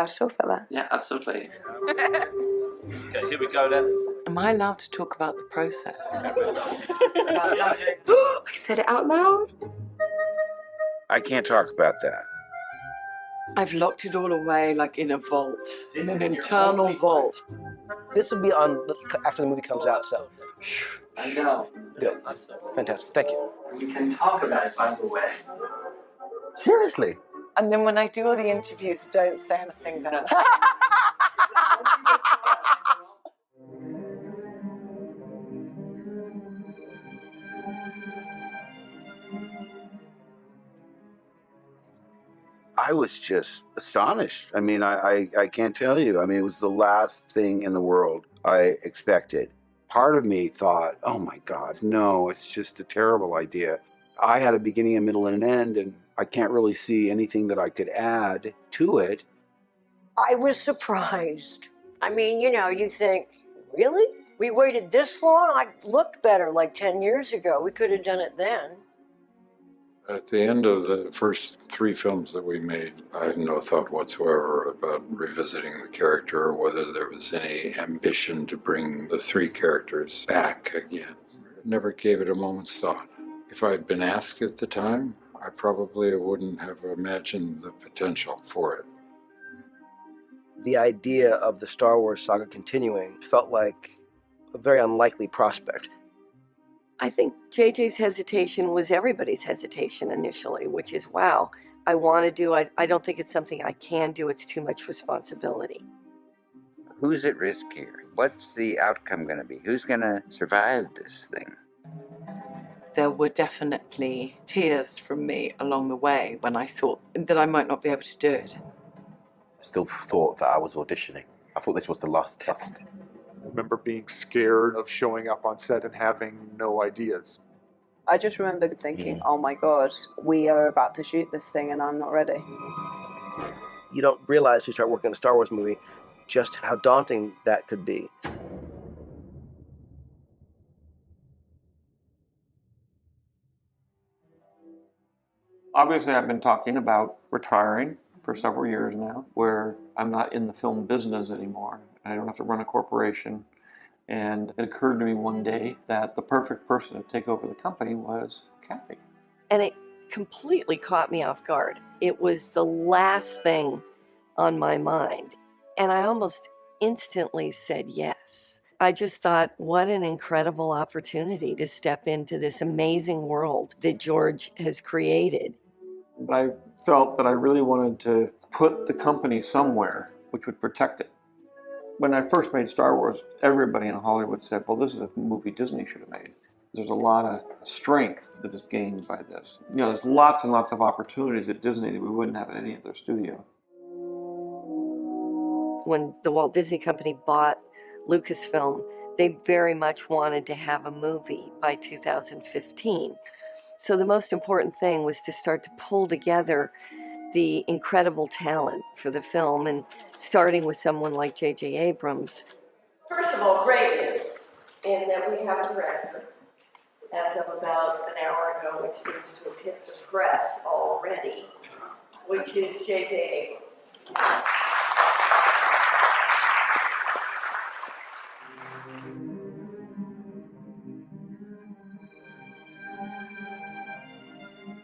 allowed to talk about that? Yeah, absolutely. Okay, here we go then. Am I allowed to talk about the process? I said it out loud? I can't talk about that. I've locked it all away, like in a vault, in an internal vault. This will be on after the movie comes out, so. I know. Good. Fantastic. Thank you. We can talk about it, by the way. Seriously? And then when I do all the interviews, don't say anything then. I was just astonished. I mean, I can't tell you. I mean, it was the last thing in the world I expected. Part of me thought, oh my God, no, it's just a terrible idea. I had a beginning, a middle, and an end, and I can't really see anything that I could add to it. I was surprised. I mean, you know, you think, really? We waited this long? I looked better like 10 years ago. We could have done it then. At the end of the first 3 films that we made, I had no thought whatsoever about revisiting the character or whether there was any ambition to bring the 3 characters back again. Never gave it a moment's thought. If I had been asked at the time, I probably wouldn't have imagined the potential for it. The idea of the Star Wars saga continuing felt like a very unlikely prospect. I think JJ's hesitation was everybody's hesitation initially, which is, wow, I want to do it. I don't think it's something I can do. It's too much responsibility. Who's at risk here? What's the outcome going to be? Who's going to survive this thing? There were definitely tears from me along the way when I thought that I might not be able to do it. I still thought that I was auditioning. I thought this was the last test. I remember being scared of showing up on set and having no ideas. I just remember thinking, oh my God, we are about to shoot this thing and I'm not ready. You don't realize when you start working on a Star Wars movie just how daunting that could be. Obviously, I've been talking about retiring for several years now, where I'm not in the film business anymore. I don't have to run a corporation. And it occurred to me one day that the perfect person to take over the company was Kathy. And it completely caught me off guard. It was the last thing on my mind. And I almost instantly said yes. I just thought, what an incredible opportunity to step into this amazing world that George has created. But I felt that I really wanted to put the company somewhere which would protect it. When I first made Star Wars, everybody in Hollywood said, well, this is a movie Disney should have made. There's a lot of strength that is gained by this. You know, there's lots and lots of opportunities at Disney that we wouldn't have at any other studio. When the Walt Disney Company bought Lucasfilm, they very much wanted to have a movie by 2015. So the most important thing was to start to pull together the incredible talent for the film, and starting with someone like J.J. Abrams. First of all, great news in that we have a director, as of about an hour ago, which seems to have hit the press already, which is J.J. Abrams.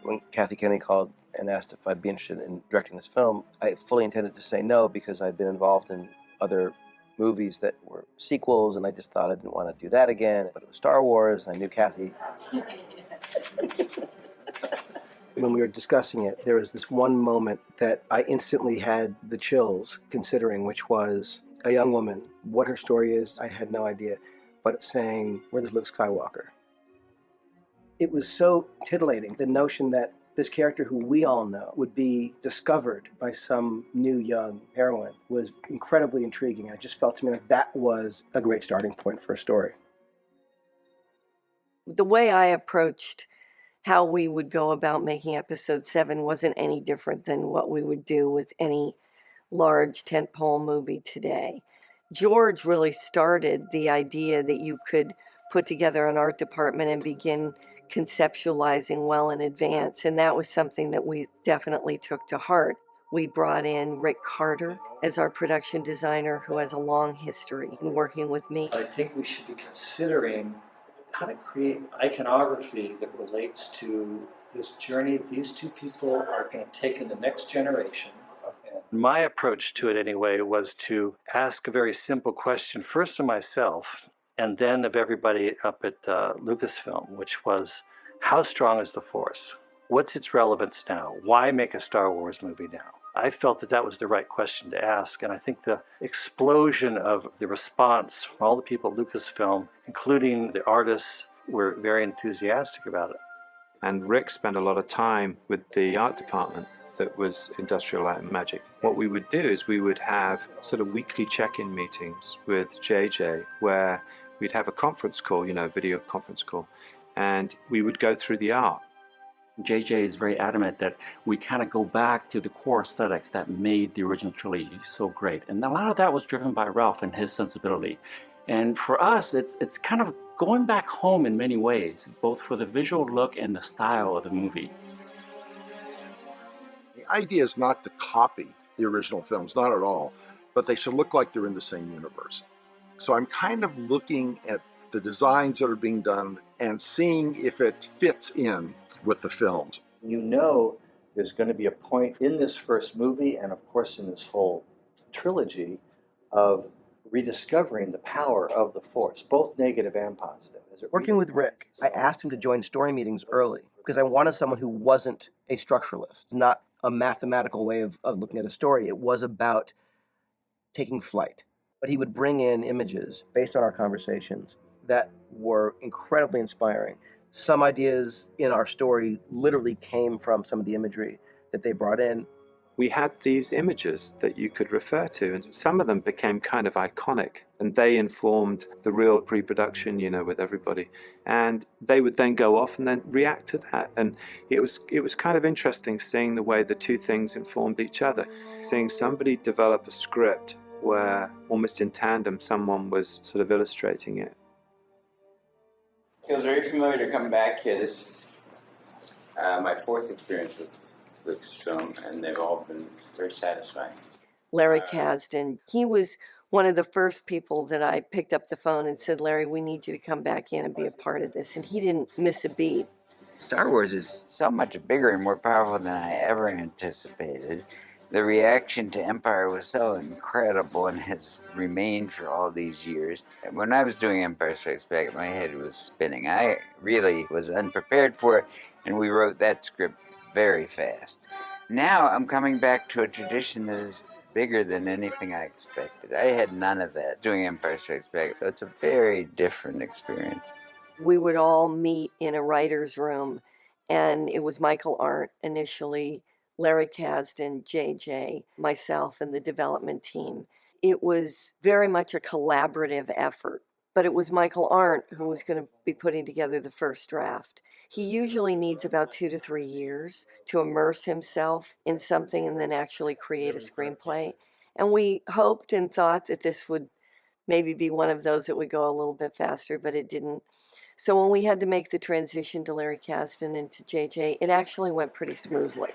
When Kathy Kennedy called and asked if I'd be interested in directing this film, I fully intended to say no because I'd been involved in other movies that were sequels, and I just thought I didn't want to do that again. But it was Star Wars, and I knew Kathy. When we were discussing it, there was this one moment that I instantly had the chills considering, which was a young woman. What her story is, I had no idea, but saying, "Where is Luke Skywalker?" It was so titillating, the notion that this character who we all know would be discovered by some new young heroine was incredibly intriguing. It just felt to me like that was a great starting point for a story. The way I approached how we would go about making episode 7 wasn't any different than what we would do with any large tentpole movie today. George really started the idea that you could put together an art department and begin conceptualizing well in advance, and that was something that we definitely took to heart. We brought in Rick Carter as our production designer, who has a long history in working with me. I think we should be considering how to create iconography that relates to this journey these two people are going to take in the next generation. My approach to it, anyway, was to ask a very simple question, first of myself, and then of everybody up at Lucasfilm, which was, how strong is the Force? What's its relevance now? Why make a Star Wars movie now? I felt that that was the right question to ask, and I think the explosion of the response from all the people at Lucasfilm, including the artists, were very enthusiastic about it. And Rick spent a lot of time with the art department that was Industrial Light and Magic. What we would do is we would have sort of weekly check-in meetings with JJ where we'd have a conference call, video conference call, and we would go through the art. JJ is very adamant that we kind of go back to the core aesthetics that made the original trilogy so great. And a lot of that was driven by Ralph and his sensibility. And for us, it's kind of going back home in many ways, both for the visual look and the style of the movie. The idea is not to copy the original films, not at all, but they should look like they're in the same universe. So I'm kind of looking at the designs that are being done and seeing if it fits in with the films. There's going to be a point in this first movie, and of course in this whole trilogy, of rediscovering the power of the Force, both negative and positive. Working with Rick, I asked him to join story meetings early because I wanted someone who wasn't a structuralist, not a mathematical way of looking at a story. It was about taking flight. But he would bring in images based on our conversations that were incredibly inspiring. Some ideas in our story literally came from some of the imagery that they brought in. We had these images that you could refer to, and some of them became kind of iconic, and they informed the real pre-production, with everybody. And they would then go off and then react to that. And it was kind of interesting seeing the way the two things informed each other. Seeing somebody develop a script where almost in tandem someone was sort of illustrating it. It was very familiar to come back here. This is my fourth experience with Lucasfilm, and they've all been very satisfying. Larry Kasdan, he was one of the first people that I picked up the phone and said, Larry, we need you to come back in and be a part of this. And he didn't miss a beat. Star Wars is so much bigger and more powerful than I ever anticipated. The reaction to Empire was so incredible and has remained for all these years. When I was doing Empire Strikes Back, my head was spinning. I really was unprepared for it, and we wrote that script very fast. Now I'm coming back to a tradition that is bigger than anything I expected. I had none of that doing Empire Strikes Back, so it's a very different experience. We would all meet in a writer's room, and it was Michael Arndt initially, Larry Kasdan, JJ, myself, and the development team. It was very much a collaborative effort, but it was Michael Arndt who was going to be putting together the first draft. He usually needs about 2 to 3 years to immerse himself in something and then actually create a screenplay. And we hoped and thought that this would maybe be one of those that would go a little bit faster, but it didn't. So when we had to make the transition to Larry Kasdan and to JJ, it actually went pretty smoothly.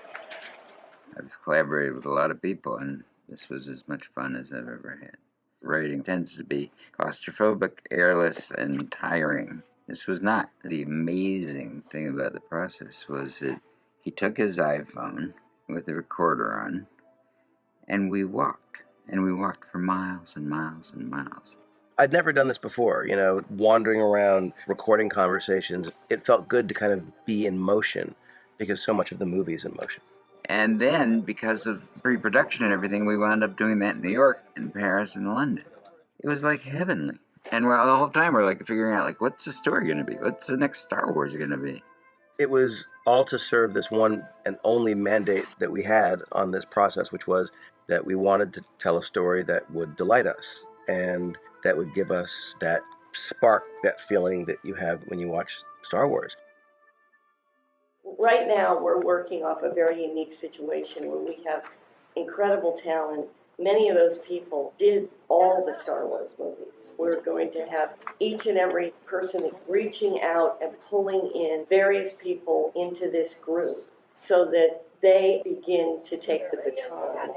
I've collaborated with a lot of people, and this was as much fun as I've ever had. Writing tends to be claustrophobic, airless, and tiring. This was not. The amazing thing about the process was that he took his iPhone with a recorder on, and we walked for miles and miles and miles. I'd never done this before, wandering around, recording conversations. It felt good to kind of be in motion because so much of the movie is in motion. And then, because of pre-production and everything, we wound up doing that in New York, in Paris, and London. It was like heavenly. And the whole time we're figuring out, what's the story going to be? What's the next Star Wars going to be? It was all to serve this one and only mandate that we had on this process, which was that we wanted to tell a story that would delight us and that would give us that spark, that feeling that you have when you watch Star Wars. Right now, we're working off a very unique situation where we have incredible talent. Many of those people did all the Star Wars movies. We're going to have each and every person reaching out and pulling in various people into this group so that they begin to take the baton.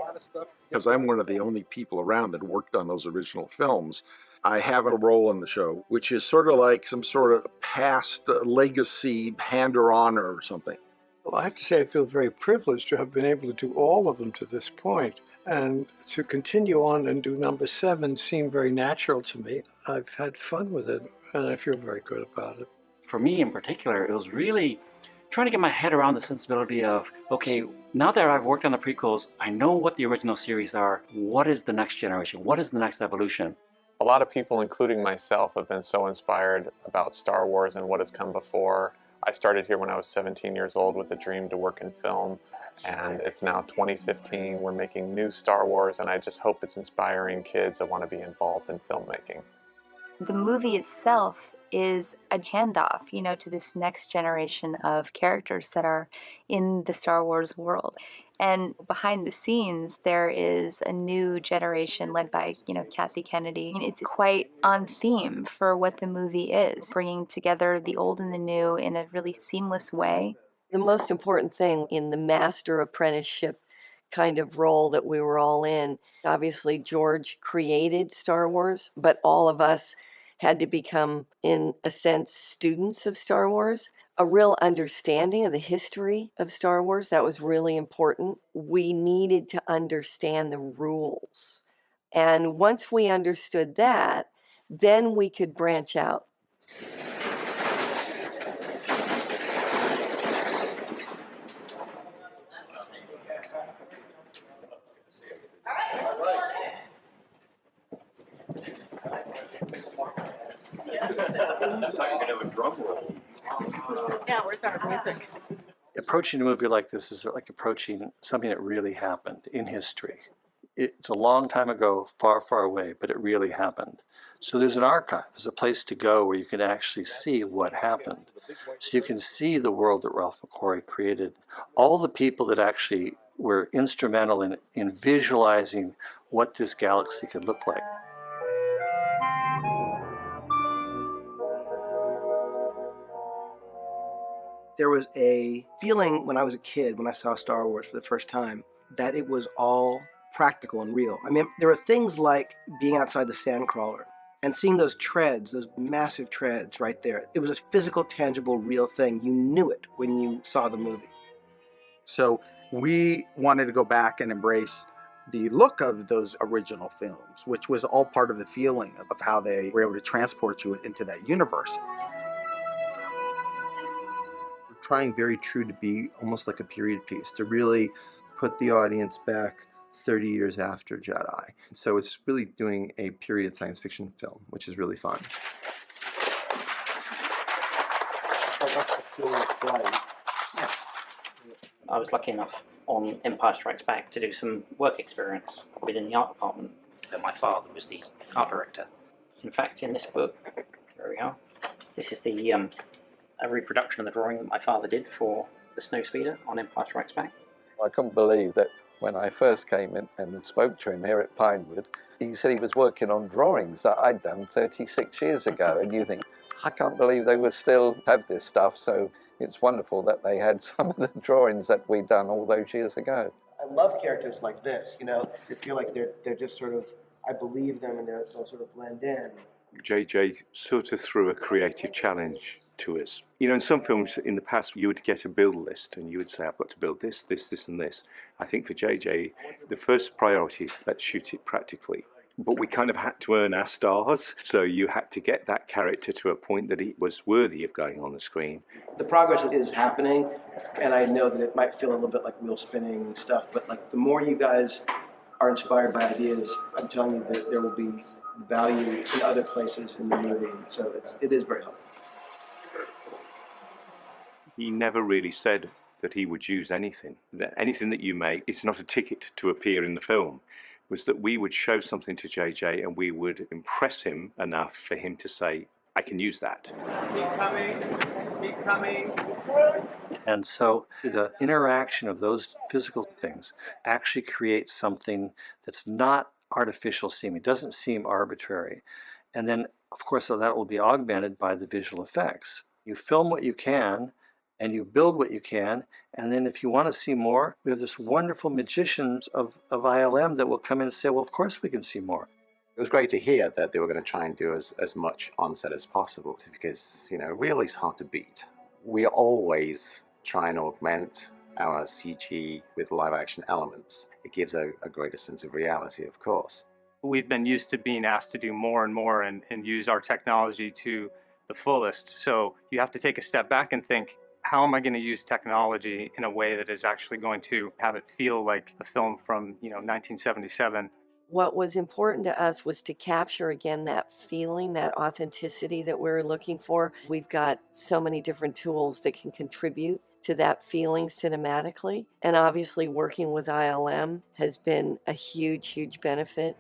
Because I'm one of the only people around that worked on those original films, I have a role in the show, which is sort of like some sort of past legacy hand or honor or something. Well, I have to say I feel very privileged to have been able to do all of them to this point. And to continue on and do number 7 seemed very natural to me. I've had fun with it, and I feel very good about it. For me in particular, it was really trying to get my head around the sensibility of, okay, now that I've worked on the prequels, I know what the original series are. What is the next generation? What is the next evolution? A lot of people, including myself, have been so inspired about Star Wars and what has come before. I started here when I was 17 years old with a dream to work in film, and it's now 2015. We're making new Star Wars, and I just hope it's inspiring kids that want to be involved in filmmaking. The movie itself is a handoff, to this next generation of characters that are in the Star Wars world. And behind the scenes, there is a new generation led by, Kathy Kennedy. It's quite on theme for what the movie is, bringing together the old and the new in a really seamless way. The most important thing in the master apprenticeship kind of role that we were all in, obviously George created Star Wars, but all of us had to become, in a sense, students of Star Wars. A real understanding of the history of Star Wars, that was really important. We needed to understand the rules. And once we understood that, then we could branch out. Yeah, where's our music? Approaching a movie like this is like approaching something that really happened in history. It's a long time ago, far, far away, but it really happened. So there's an archive, there's a place to go where you can actually see what happened. So you can see the world that Ralph McQuarrie created, all the people that actually were instrumental in visualizing what this galaxy could look like. There was a feeling when I was a kid, when I saw Star Wars for the first time, that it was all practical and real. I mean, there were things like being outside the sandcrawler and seeing those treads, those massive treads right there. It was a physical, tangible, real thing. You knew it when you saw the movie. So we wanted to go back and embrace the look of those original films, which was all part of the feeling of how they were able to transport you into that universe. Trying very true to be almost like a period piece, to really put the audience back 30 years after Jedi. So it's really doing a period science fiction film, which is really fun. I was lucky enough on Empire Strikes Back to do some work experience within the art department. My father was the art director. In fact, in this book, there we are, this is the a reproduction of the drawing that my father did for the Snowspeeder on Empire Strikes Back. I couldn't believe that when I first came in and spoke to him here at Pinewood, he said he was working on drawings that I'd done 36 years ago. And you think, I can't believe they would still have this stuff. So it's wonderful that they had some of the drawings that we'd done all those years ago. I love characters like this, they feel like they're just sort of, I believe them and they'll sort of blend in. JJ sort of threw a creative challenge to us. In some films in the past, you would get a build list and you would say, I've got to build this, this, this, and this. I think for JJ, the first priority is let's shoot it practically. But we kind of had to earn our stars, so you had to get that character to a point that he was worthy of going on the screen. The progress is happening, and I know that it might feel a little bit like wheel spinning stuff, but like the more you guys are inspired by ideas, I'm telling you that there will be value in other places in the movie, so it is very helpful. He never really said that he would use anything. That anything that you make, it's not a ticket to appear in the film. It was that we would show something to JJ and we would impress him enough for him to say, I can use that. Keep coming, keep coming. And so the interaction of those physical things actually creates something that's not artificial seeming. It doesn't seem arbitrary. And then, of course, so that will be augmented by the visual effects. You film what you can, and you build what you can. And then if you want to see more, we have this wonderful magicians of ILM that will come in and say, well, of course we can see more. It was great to hear that they were going to try and do as much on set as possible, because, you know, real is hard to beat. We always try and augment our CG with live action elements. It gives a greater sense of reality, of course. We've been used to being asked to do more and more and use our technology to the fullest. So you have to take a step back and think, how am I going to use technology in a way that is actually going to have it feel like a film from, 1977? What was important to us was to capture again that feeling, that authenticity that we're looking for. We've got so many different tools that can contribute to that feeling cinematically. And obviously working with ILM has been a huge, huge benefit.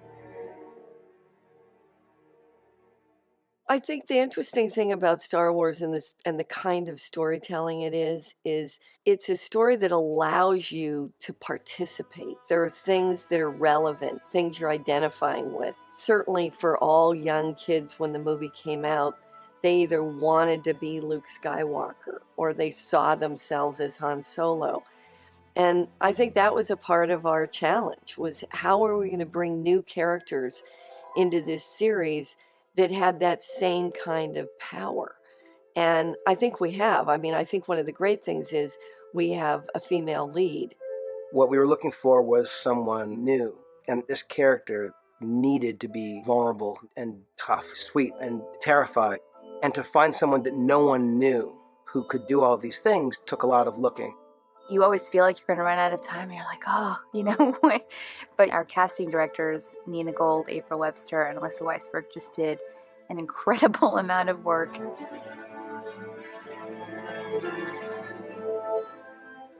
I think the interesting thing about Star Wars and the kind of storytelling it is it's a story that allows you to participate. There are things that are relevant, things you're identifying with. Certainly for all young kids when the movie came out, they either wanted to be Luke Skywalker or they saw themselves as Han Solo. And I think that was a part of our challenge, was how are we going to bring new characters into this series that had that same kind of power. And I think we have. I mean, I think one of the great things is we have a female lead. What we were looking for was someone new. And this character needed to be vulnerable and tough, sweet and terrified. And to find someone that no one knew who could do all these things took a lot of looking. You always feel like you're going to run out of time. And you're like, But our casting directors, Nina Gold, April Webster, and Alyssa Weisberg, just did an incredible amount of work.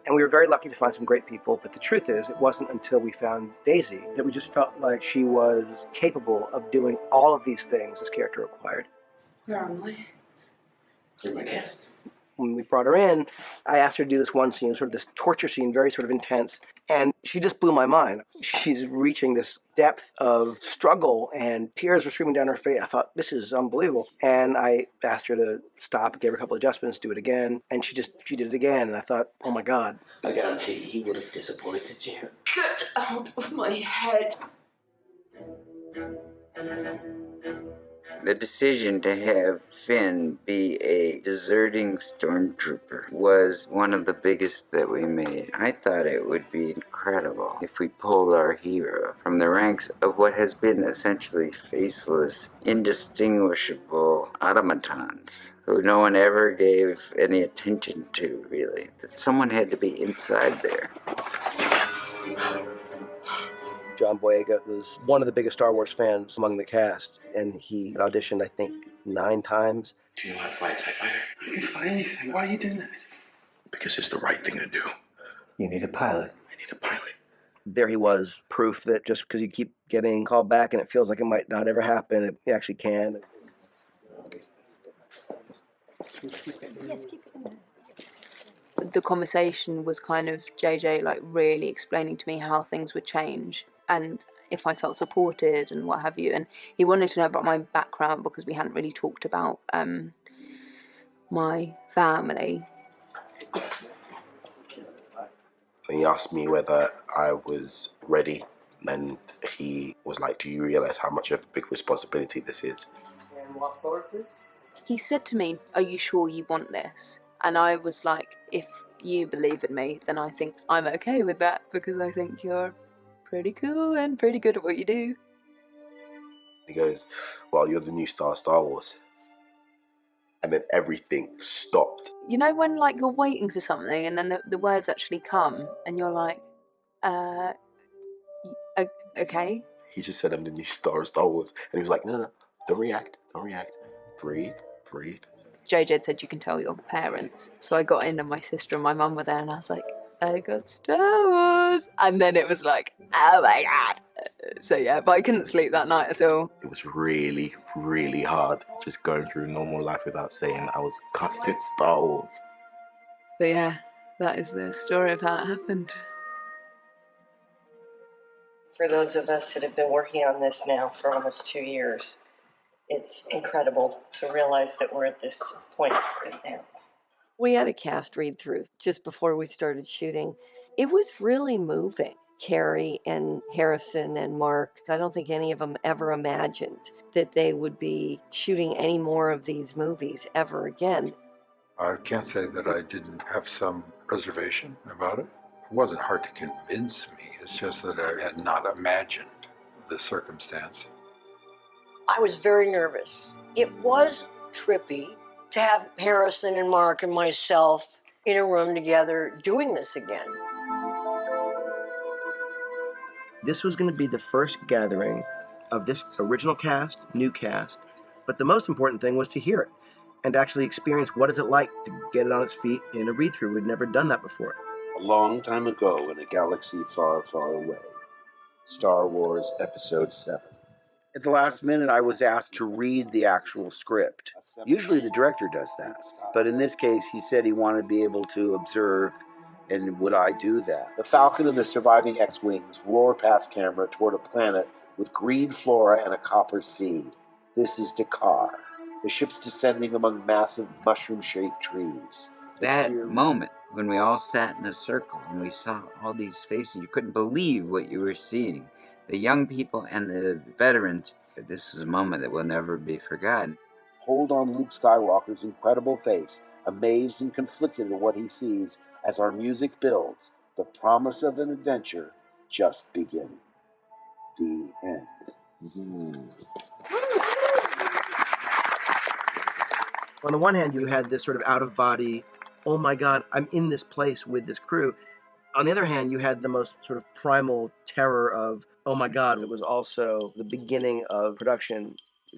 And we were very lucky to find some great people, but the truth is, it wasn't until we found Daisy that we just felt like she was capable of doing all of these things this character required. Where am I? You're my guest. When we brought her in, I asked her to do this one scene, sort of this torture scene, very sort of intense, and she just blew my mind. She's reaching this depth of struggle, and tears were streaming down her face. I thought, this is unbelievable. And I asked her to stop, gave her a couple of adjustments, do it again, and she did it again, and I thought, oh my God. I guarantee he would have disappointed you. Get out of my head. The decision to have Finn be a deserting stormtrooper was one of the biggest that we made. I thought it would be incredible if we pulled our hero from the ranks of what has been essentially faceless, indistinguishable automatons who no one ever gave any attention to, really. That someone had to be inside there. John Boyega was one of the biggest Star Wars fans among the cast, and he auditioned, I think, 9 times. Do you know how to fly a TIE fighter? I can fly anything. Why are you doing this? Because it's the right thing to do. You need a pilot. I need a pilot. There he was, proof that just because you keep getting called back and it feels like it might not ever happen, it actually can. Yes, keep it in there. The conversation was kind of JJ like really explaining to me how things would change and if I felt supported and what have you. And he wanted to know about my background because we hadn't really talked about my family. He asked me whether I was ready, and he was like, do you realize how much of a big responsibility this is? And walk forward, please. He said to me, are you sure you want this? And I was like, if you believe in me, then I think I'm okay with that because I think you're pretty cool and pretty good at what you do. He goes, well, you're the new star of Star Wars. And then everything stopped. You know when like you're waiting for something and then the words actually come and you're like, okay. He just said, I'm the new star of Star Wars. And he was like, no, don't react. Breathe. JJ said you can tell your parents. So I got in and my sister and my mum were there and I was like, I got Star Wars. And then it was like, oh my God. So yeah, but I couldn't sleep that night at all. It was really, really hard just going through normal life without saying I was cast in Star Wars. But yeah, that is the story of how it happened. For those of us that have been working on this now for almost 2 years, it's incredible to realize that we're at this point right now. We had a cast read through just before we started shooting. It was really moving. Carrie and Harrison and Mark, I don't think any of them ever imagined that they would be shooting any more of these movies ever again. I can't say that I didn't have some reservation about it. It wasn't hard to convince me. It's just that I had not imagined the circumstance. I was very nervous. It was trippy to have Harrison and Mark and myself in a room together doing this again. This was going to be the first gathering of this original cast, new cast, but the most important thing was to hear it and actually experience what is it like to get it on its feet in a read-through. We'd never done that before. A long time ago in a galaxy far, far away, Star Wars Episode 7. At the last minute, I was asked to read the actual script. Usually the director does that, but in this case, he said he wanted to be able to observe, and would I do that? The Falcon and the surviving X-Wings roar past camera toward a planet with green flora and a copper sea. This is Dakar. The ship's descending among massive mushroom-shaped trees. That moment when we all sat in a circle and we saw all these faces, you couldn't believe what you were seeing. The young people and the veterans, this was a moment that will never be forgotten. Hold on Luke Skywalker's incredible face, amazed and conflicted at what he sees as our music builds, the promise of an adventure just beginning. The end. On the one hand, you had this sort of out-of-body, oh my God, I'm in this place with this crew. On the other hand, you had the most sort of primal terror of, oh my God, it was also the beginning of production.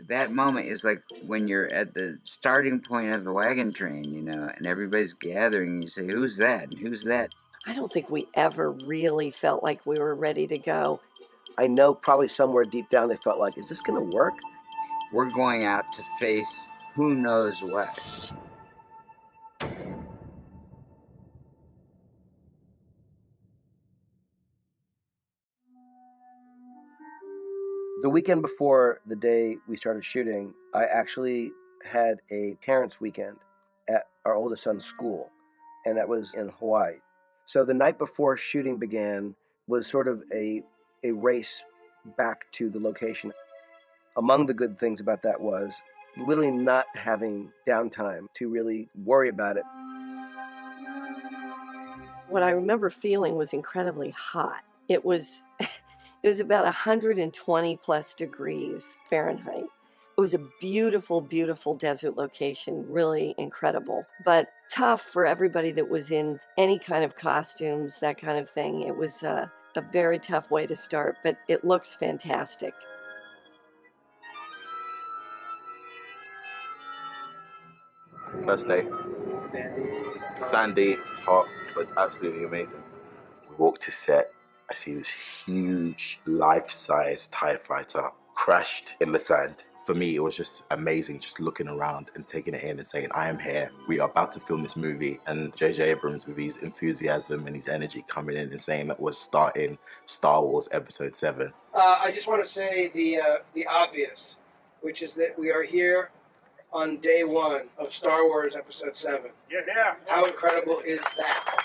That moment is like when you're at the starting point of the wagon train, you know, and everybody's gathering. You say, who's that? And who's that? I don't think we ever really felt like we were ready to go. I know probably somewhere deep down they felt like, is this going to work? We're going out to face who knows what. The weekend before the day we started shooting, I actually had a parents' weekend at our oldest son's school, and that was in Hawaii. So the night before shooting began was sort of a race back to the location. Among the good things about that was literally not having downtime to really worry about it. What I remember feeling was incredibly hot. It was about 120 plus degrees Fahrenheit. It was a beautiful, beautiful desert location, really incredible, but tough for everybody that was in any kind of costumes, that kind of thing. It was a very tough way to start, but it looks fantastic. First day. Sandy, it's hot, but it's absolutely amazing. We walk to set. I see this huge, life-size TIE fighter crashed in the sand. For me, it was just amazing just looking around and taking it in and saying, I am here. We are about to film this movie. And J.J. Abrams, with his enthusiasm and his energy coming in and saying that we're starting Star Wars Episode 7. I just want to say the obvious, which is that we are here on day one of Star Wars Episode 7. Yeah. How incredible is that?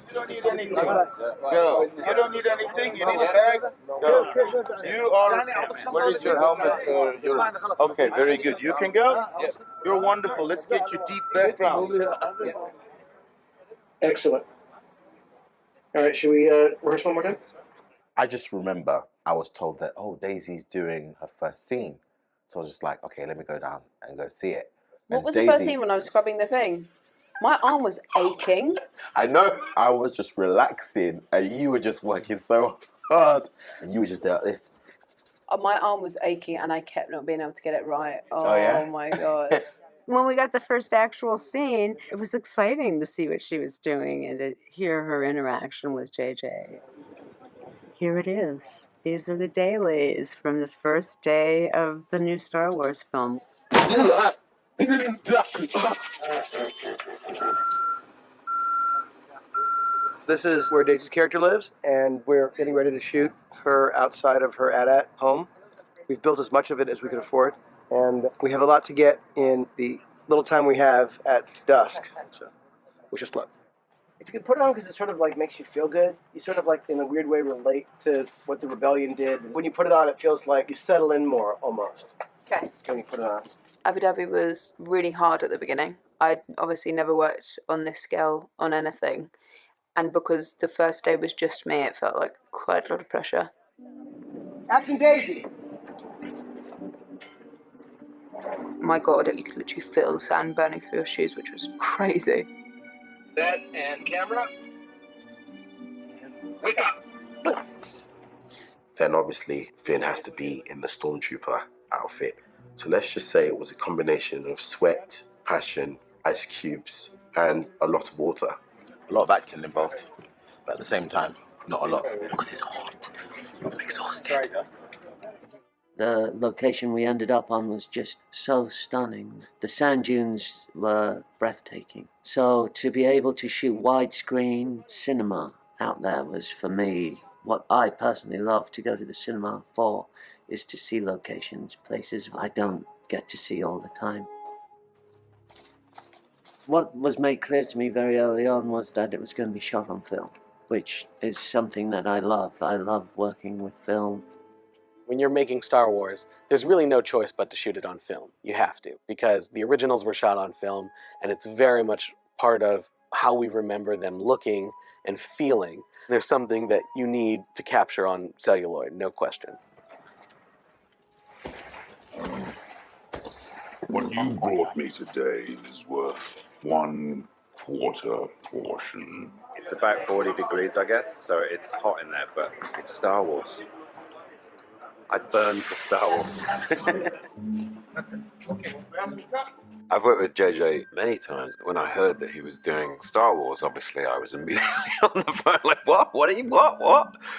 You don't need anything. Go. You don't need anything. You need a bag. Go. You are. Where is your helmet? Okay, very good. You can go. You're wonderful. Let's get your deep background. Excellent. All right, should we rehearse one more time? I just remember I was told that, oh, Daisy's doing her first scene. So I was just like, okay, let me go down and go see it. What was the first scene when I was scrubbing the thing? My arm was aching. I know. I was just relaxing and you were just working so hard. And you were just there like this. My arm was aching and I kept not being able to get it right. Oh yeah? my God. When we got the first actual scene, it was exciting to see what she was doing and to hear her interaction with JJ. Here it is. These are the dailies from the first day of the new Star Wars film. This is where Daisy's character lives, and we're getting ready to shoot her outside of her AT-AT home. We've built as much of it as we can afford. And we have a lot to get in the little time we have at dusk. So we just look. If you can put it on because it sort of like makes you feel good, you sort of like in a weird way relate to what the rebellion did. When you put it on, it feels like you settle in more almost. Okay. When you put it on. Abu Dhabi was really hard at the beginning. I'd obviously never worked on this scale on anything. And because the first day was just me, it felt like quite a lot of pressure. Action Daisy! My God, you could literally feel the sand burning through your shoes, which was crazy. Set and camera. Wake up! Then obviously Finn has to be in the stormtrooper outfit. So let's just say it was a combination of sweat, passion, ice cubes, and a lot of water. A lot of acting involved, but at the same time, not a lot because it's hot. I'm exhausted. The location we ended up on was just so stunning. The sand dunes were breathtaking. So to be able to shoot widescreen cinema out there was, for me, what I personally love to go to the cinema for, is to see locations, places I don't get to see all the time. What was made clear to me very early on was that it was going to be shot on film, which is something that I love. I love working with film. When you're making Star Wars, there's really no choice but to shoot it on film. You have to, because the originals were shot on film, and it's very much part of how we remember them looking and feeling. There's something that you need to capture on celluloid, no question. What you brought me today is worth 1/4 portion. It's about 40 degrees, I guess, so it's hot in there, but it's Star Wars. I'd burn for Star Wars. I've worked with JJ many times. When I heard that he was doing Star Wars, obviously I was immediately on the phone like, what? What?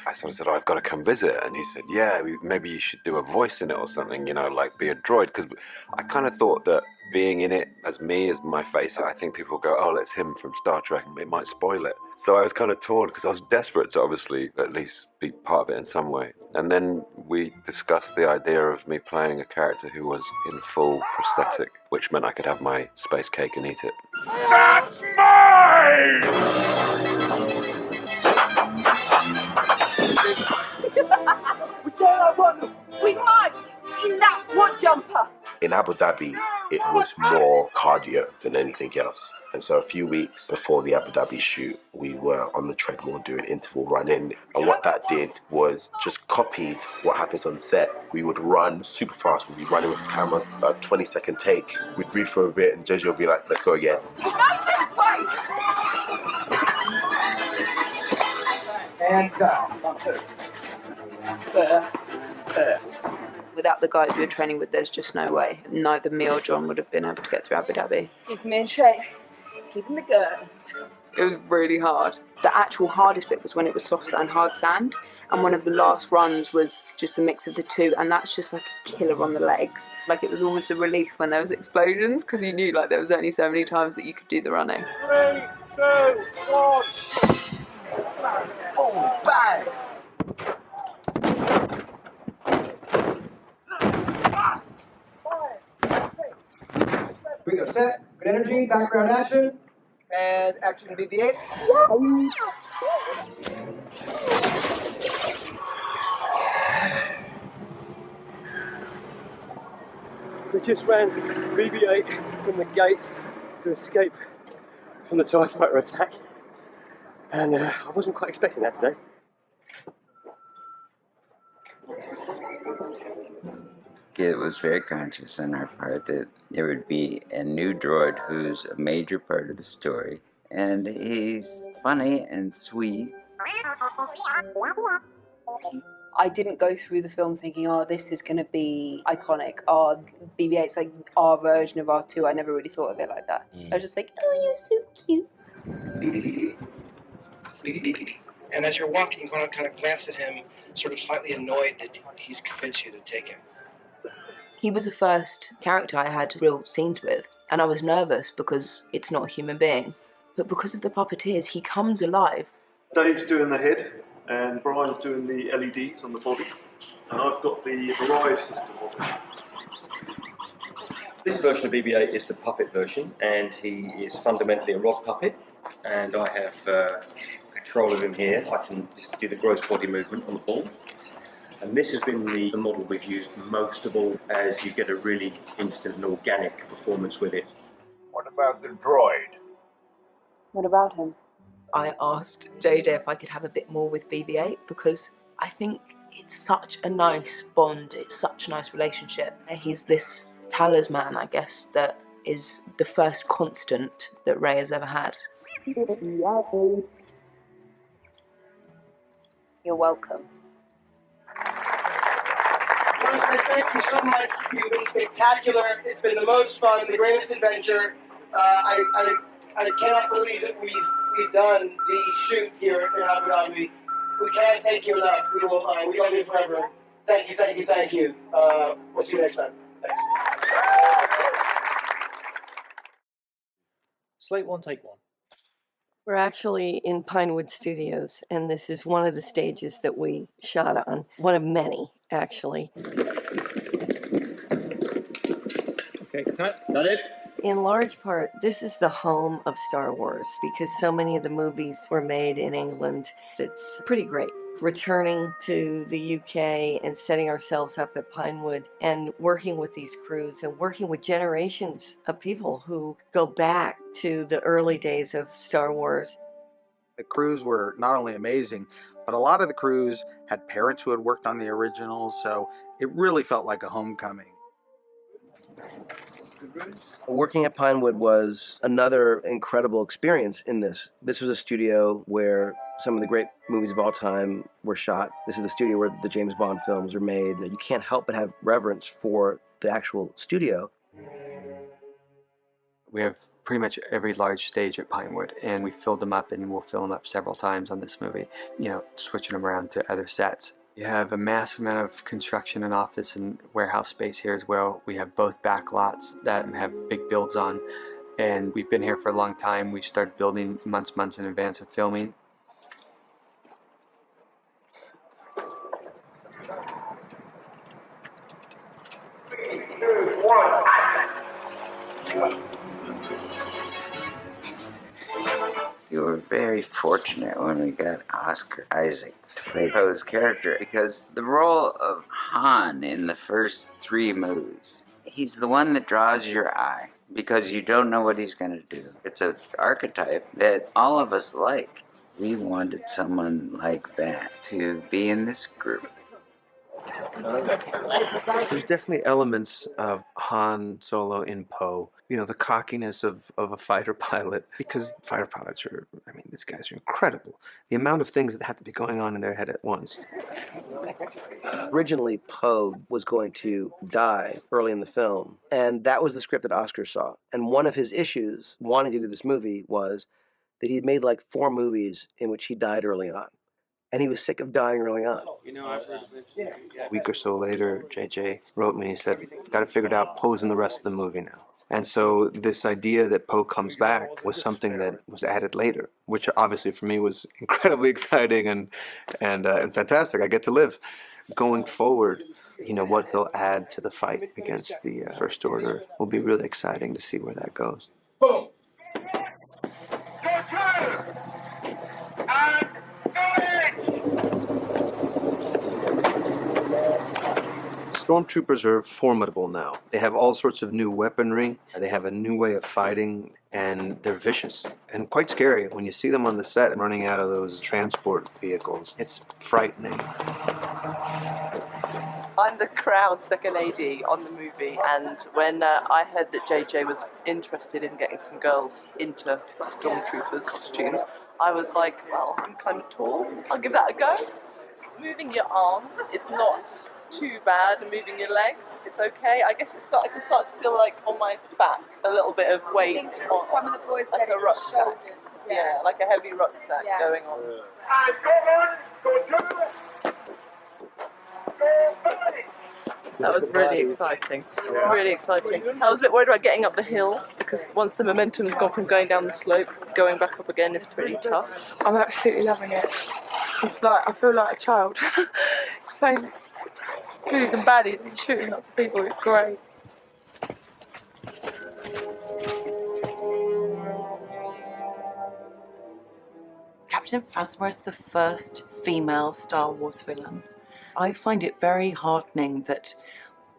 I sort of said, I've got to come visit. And he said, yeah, maybe you should do a voice in it or something, you know, like be a droid. Because I kind of thought that being in it as me, as my face, I think people go, oh, that's him from Star Trek, and it might spoil it. So I was kind of torn because I was desperate to obviously at least be part of it in some way. And then we discussed the idea of me playing a character who was in full prosthetic, which meant I could have my space cake and eat it. That's mine! We might in that wood jumper. In Abu Dhabi, it was more cardio than anything else. And so a few weeks before the Abu Dhabi shoot, we were on the treadmill doing interval running. And what that did was just copied what happens on set. We would run super fast. We'd be running with the camera, a 20-second take. We'd breathe for a bit and JJ would be like, let's go again. And cut. Without the guys we were training with, there's just no way. Neither me or John would have been able to get through Abu Dhabi. Keep me in shape. Keeping the girls. It was really hard. The actual hardest bit was when it was soft sand, hard sand, and one of the last runs was just a mix of the two, and that's just like a killer on the legs. Like it was almost a relief when there was explosions, because you knew like there was only so many times that you could do the running. 3, 2, 1. Oh, bang! We go set, good energy, background action, and action BB-8. We just ran BB-8 from the gates to escape from the TIE fighter attack, and I wasn't quite expecting that today. It was very conscious on our part that there would be a new droid who's a major part of the story, and he's funny and sweet. I didn't go through the film thinking, oh, this is going to be iconic. Oh, BB-8's like our version of R2. I never really thought of it like that. I was just like, oh, you're so cute. And as you're walking, you want to kind of glance at him, sort of slightly annoyed that he's convinced you to take him. He was the first character I had real scenes with, and I was nervous because it's not a human being. But because of the puppeteers, he comes alive. Dave's doing the head, and Brian's doing the LEDs on the body, and I've got the drive system on it. This version of BB-8 is the puppet version, and he is fundamentally a rod puppet, and I have control of him here. I can just do the gross body movement on the ball. And this has been the model we've used most of all, as you get a really instant and organic performance with it. What about the droid? What about him? I asked JJ if I could have a bit more with BB-8 because I think it's such a nice bond, it's such a nice relationship. He's this talisman, I guess, that is the first constant that Ray has ever had. You're welcome. First, I thank you so much. You've been spectacular. It's been the most fun, the greatest adventure. I cannot believe that we've done the shoot here in Abu Dhabi. We can't thank you enough. We love you forever. Thank you, thank you, thank you. We'll see you next time. Thanks. Slate one, take one. We're actually in Pinewood Studios, and this is one of the stages that we shot on. One of many, actually. Okay, cut it. In large part, this is the home of Star Wars because so many of the movies were made in England. It's pretty great. Returning to the UK and setting ourselves up at Pinewood and working with these crews and working with generations of people who go back to the early days of Star Wars. The crews were not only amazing, but a lot of the crews had parents who had worked on the originals, so it really felt like a homecoming. Working at Pinewood was another incredible experience in this. This was a studio where some of the great movies of all time were shot. This is the studio where the James Bond films are made. You can't help but have reverence for the actual studio. We have pretty much every large stage at Pinewood, and we filled them up, and we'll fill them up several times on this movie, switching them around to other sets. You have a massive amount of construction and office and warehouse space here as well. We have both back lots that have big builds on, and we've been here for a long time. We've started building months in advance of filming. We were very fortunate when we got Oscar Isaac to play Poe's character because the role of Han in the first 3 movies, he's the one that draws your eye because you don't know what he's going to do. It's an archetype that all of us like. We wanted someone like that to be in this group. There's definitely elements of Han Solo in Poe. The cockiness of a fighter pilot, because fighter pilots are, these guys are incredible. The amount of things that have to be going on in their head at once. Originally, Poe was going to die early in the film, and that was the script that Oscar saw. And one of his issues wanting to do this movie was that he'd made like 4 movies in which he died early on. And he was sick of dying early on. A week or so later, JJ wrote me and he said, "I've got it figured out, Poe's in the rest of the movie now." And so this idea that Poe comes back was something that was added later, which obviously for me was incredibly exciting and fantastic. I get to live. Going forward, what he'll add to the fight against the First Order will be really exciting to see where that goes. Boom! Stormtroopers are formidable now. They have all sorts of new weaponry, they have a new way of fighting, and they're vicious and quite scary. When you see them on the set running out of those transport vehicles, it's frightening. I'm the Crown second AD on the movie, and when I heard that JJ was interested in getting some girls into Stormtroopers costumes, I was like, well, I'm kind of tall, I'll give that a go. Moving your arms is not too bad, and moving your legs, it's okay. I guess I can start to feel like on my back a little bit of weight on. Some of the boys like said a rucksack. Yeah, like a heavy rucksack going on. That was really exciting. Really exciting. I was a bit worried about getting up the hill because once the momentum's gone from going down the slope, going back up again is pretty tough. I'm absolutely loving it. It's like I feel like a child playing goodies and baddies and shooting lots of people. It's great. Captain Phasma is the first female Star Wars villain. I find it very heartening that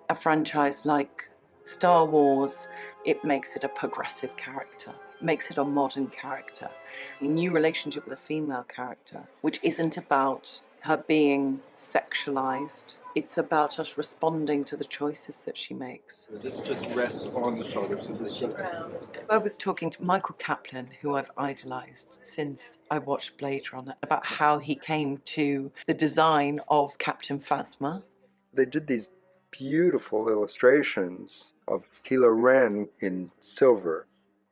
a franchise like Star Wars, it makes it a progressive character, makes it a modern character, a new relationship with a female character, which isn't about her being sexualized. It's about us responding to the choices that she makes. This just rests on the shoulder, so this just... I was talking to Michael Kaplan, who I've idolized since I watched Blade Runner, about how he came to the design of Captain Phasma. They did these beautiful illustrations of Kylo Ren in silver.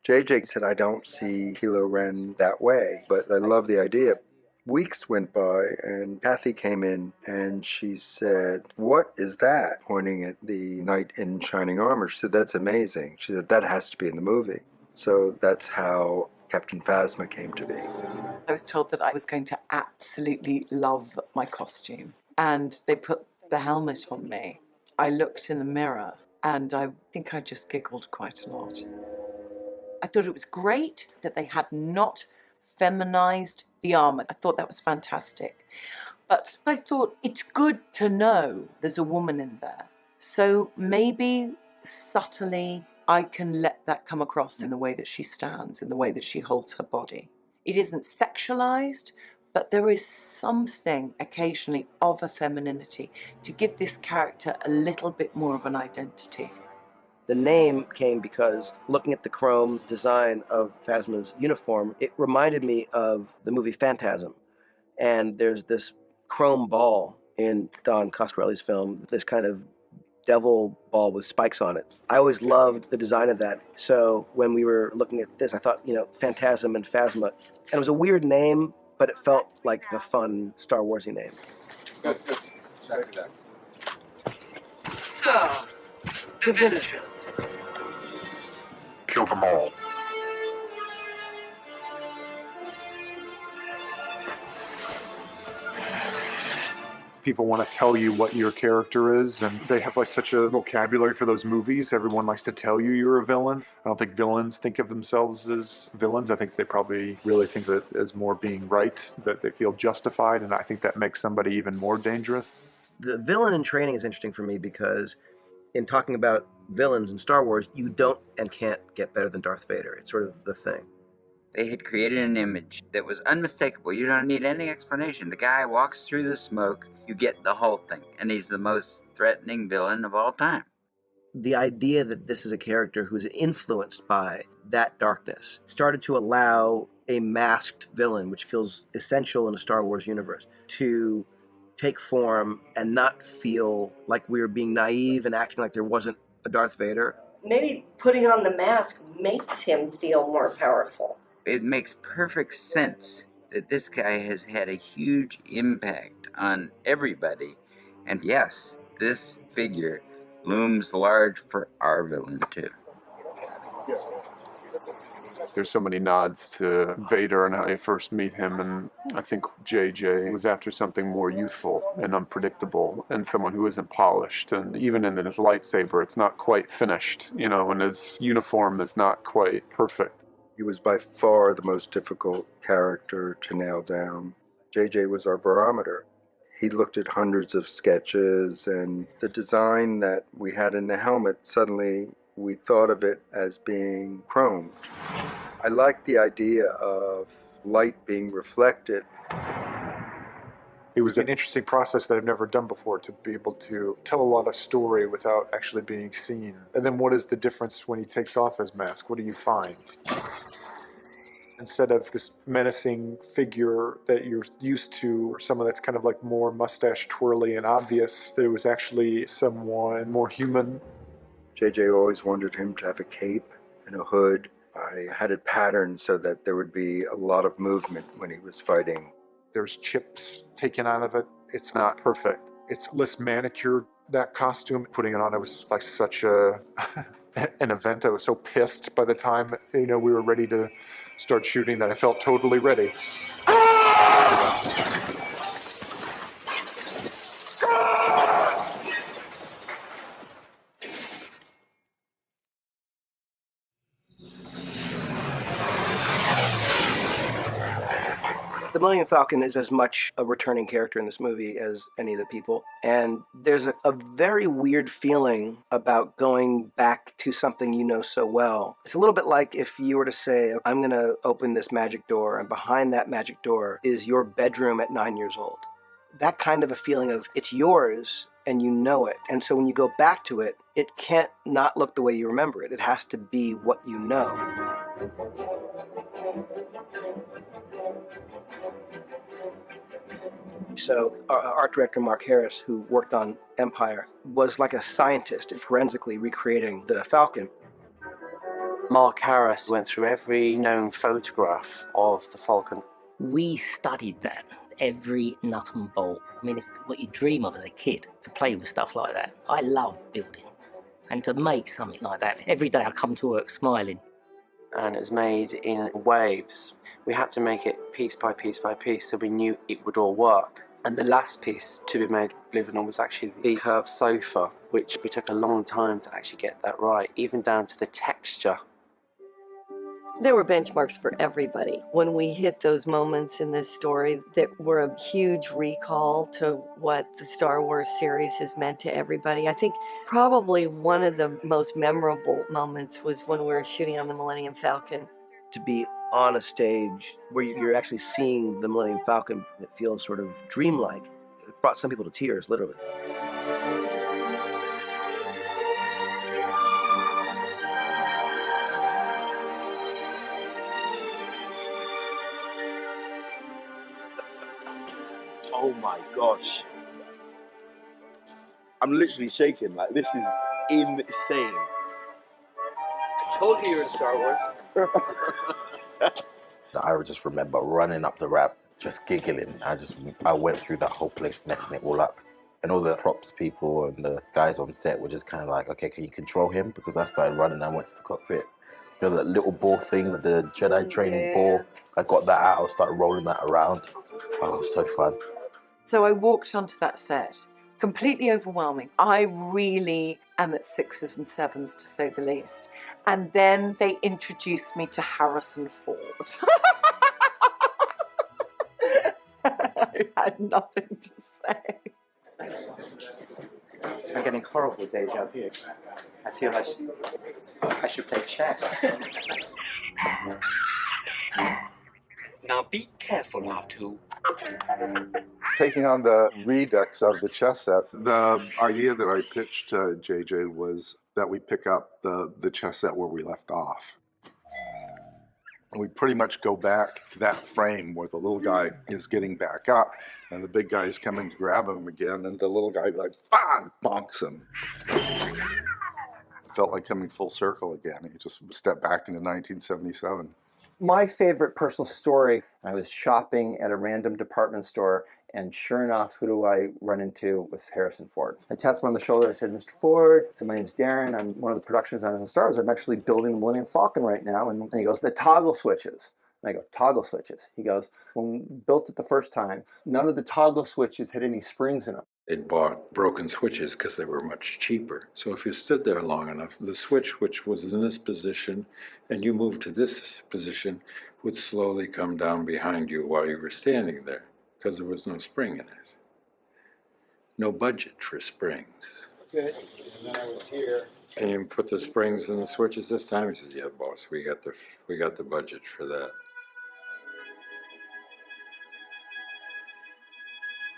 JJ said, I don't see Kylo Ren that way, but I love the idea. Weeks went by and Kathy came in and she said, what is that? Pointing at the knight in shining armor. She said, that's amazing. She said, that has to be in the movie. So that's how Captain Phasma came to be. I was told that I was going to absolutely love my costume, and they put the helmet on me. I looked in the mirror and I think I just giggled quite a lot. I thought it was great that they had not feminized the armor. I thought that was fantastic. But I thought it's good to know there's a woman in there. So maybe subtly I can let that come across in the way that she stands, in the way that she holds her body. It isn't sexualized, but there is something occasionally of a femininity to give this character a little bit more of an identity. The name came because looking at the chrome design of Phasma's uniform, it reminded me of the movie Phantasm. And there's this chrome ball in Don Coscarelli's film, this kind of devil ball with spikes on it. I always loved the design of that. So when we were looking at this, I thought, Phantasm and Phasma. And it was a weird name, but it felt like a fun Star Warsy name. So, the villagers. Kill them all. People want to tell you what your character is, and they have such a vocabulary for those movies. Everyone likes to tell you you're a villain. I don't think villains think of themselves as villains. I think they probably really think of it as more being right, that they feel justified, and I think that makes somebody even more dangerous. The villain in training is interesting for me because in talking about villains in Star Wars, you don't and can't get better than Darth Vader. It's sort of the thing. They had created an image that was unmistakable. You don't need any explanation. The guy walks through the smoke, you get the whole thing, and he's the most threatening villain of all time. The idea that this is a character who's influenced by that darkness started to allow a masked villain, which feels essential in a Star Wars universe, to take form and not feel like we were being naive and acting like there wasn't a Darth Vader. Maybe putting on the mask makes him feel more powerful. It makes perfect sense that this guy has had a huge impact on everybody. And yes, this figure looms large for our villain too. There's so many nods to Vader and how you first meet him, and I think JJ was after something more youthful and unpredictable, and someone who isn't polished. And even in his lightsaber, it's not quite finished, and his uniform is not quite perfect. He was by far the most difficult character to nail down. JJ was our barometer. He looked at hundreds of sketches, and the design that we had in the helmet, suddenly we thought of it as being chromed. I liked the idea of light being reflected. It was an interesting process that I've never done before, to be able to tell a lot of story without actually being seen. And then what is the difference when he takes off his mask? What do you find? Instead of this menacing figure that you're used to, or someone that's kind of more mustache twirly and obvious, there was actually someone more human. JJ always wanted him to have a cape and a hood. I had it patterned so that there would be a lot of movement when he was fighting. There's chips taken out of it. It's not perfect. It's less manicured, that costume. Putting it on, it was such an event. I was so pissed by the time we were ready to start shooting that I felt totally ready. The Millennium Falcon is as much a returning character in this movie as any of the people. And there's a very weird feeling about going back to something you know so well. It's a little bit like if you were to say, I'm going to open this magic door, and behind that magic door is your bedroom at 9 years old. That kind of a feeling of it's yours and you know it. And so when you go back to it, it can't not look the way you remember it. It has to be what you know. So our art director, Mark Harris, who worked on Empire, was like a scientist forensically recreating the Falcon. Mark Harris went through every known photograph of the Falcon. We studied that, every nut and bolt. I mean, it's what you dream of as a kid, to play with stuff like that. I love building, and to make something like that. Every day I come to work smiling. And it was made in waves. We had to make it piece by piece by piece so we knew it would all work. And the last piece to be made, believe it or not, was actually the curved sofa, which we took a long time to actually get that right, even down to the texture. There were benchmarks for everybody. When we hit those moments in this story that were a huge recall to what the Star Wars series has meant to everybody, I think probably one of the most memorable moments was when we were shooting on the Millennium Falcon. To be on a stage where you're actually seeing the Millennium Falcon that feels sort of dreamlike, it brought some people to tears, literally. Oh my gosh. I'm literally shaking. Like, this is insane. I told you were in Star Wars. I just remember running up the ramp, just giggling. I went through that whole place, messing it all up. And all the props people and the guys on set were just kind of like, okay, can you control him? Because I started running, I went to the cockpit. You know, that little ball thing, the Jedi training ball. I got that out, I started rolling that around. Oh, it was so fun. So I walked onto that set, completely overwhelming. I really am at 6s and 7s, to say the least. And then they introduced me to Harrison Ford. I had nothing to say. I'm getting horrible deja vu. I feel I should play chess. Now be careful now, too. Taking on the redux of the chess set, the idea that I pitched to JJ was that we pick up the chess set where we left off. And we pretty much go back to that frame where the little guy is getting back up and the big guy is coming to grab him again, and the little guy like bang, bonks him. It felt like coming full circle again. He just stepped back into 1977. My favorite personal story, I was shopping at a random department store, and sure enough, who do I run into? Was Harrison Ford. I tapped him on the shoulder, I said, Mr. Ford, I said, my name's Darren, I'm one of the production designers on Star Wars. I'm actually building the Millennium Falcon right now. And he goes, the toggle switches. And I go, toggle switches? He goes, when we built it the first time, none of the toggle switches had any springs in them. It bought broken switches because they were much cheaper. So if you stood there long enough, the switch, which was in this position, and you moved to this position, would slowly come down behind you while you were standing there, because there was no spring in it. No budget for springs. Good. And then I was here. Can you put the springs in the switches this time? He says, yeah, boss, we got the budget for that.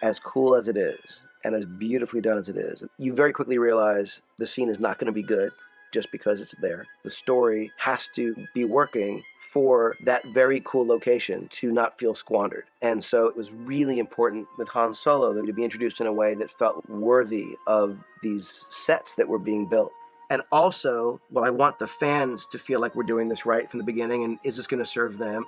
As cool as it is, and as beautifully done as it is, you very quickly realize the scene is not going to be good just because it's there. The story has to be working for that very cool location to not feel squandered. And so it was really important with Han Solo to be introduced in a way that felt worthy of these sets that were being built. And also, well, I want the fans to feel like we're doing this right from the beginning, and is this going to serve them?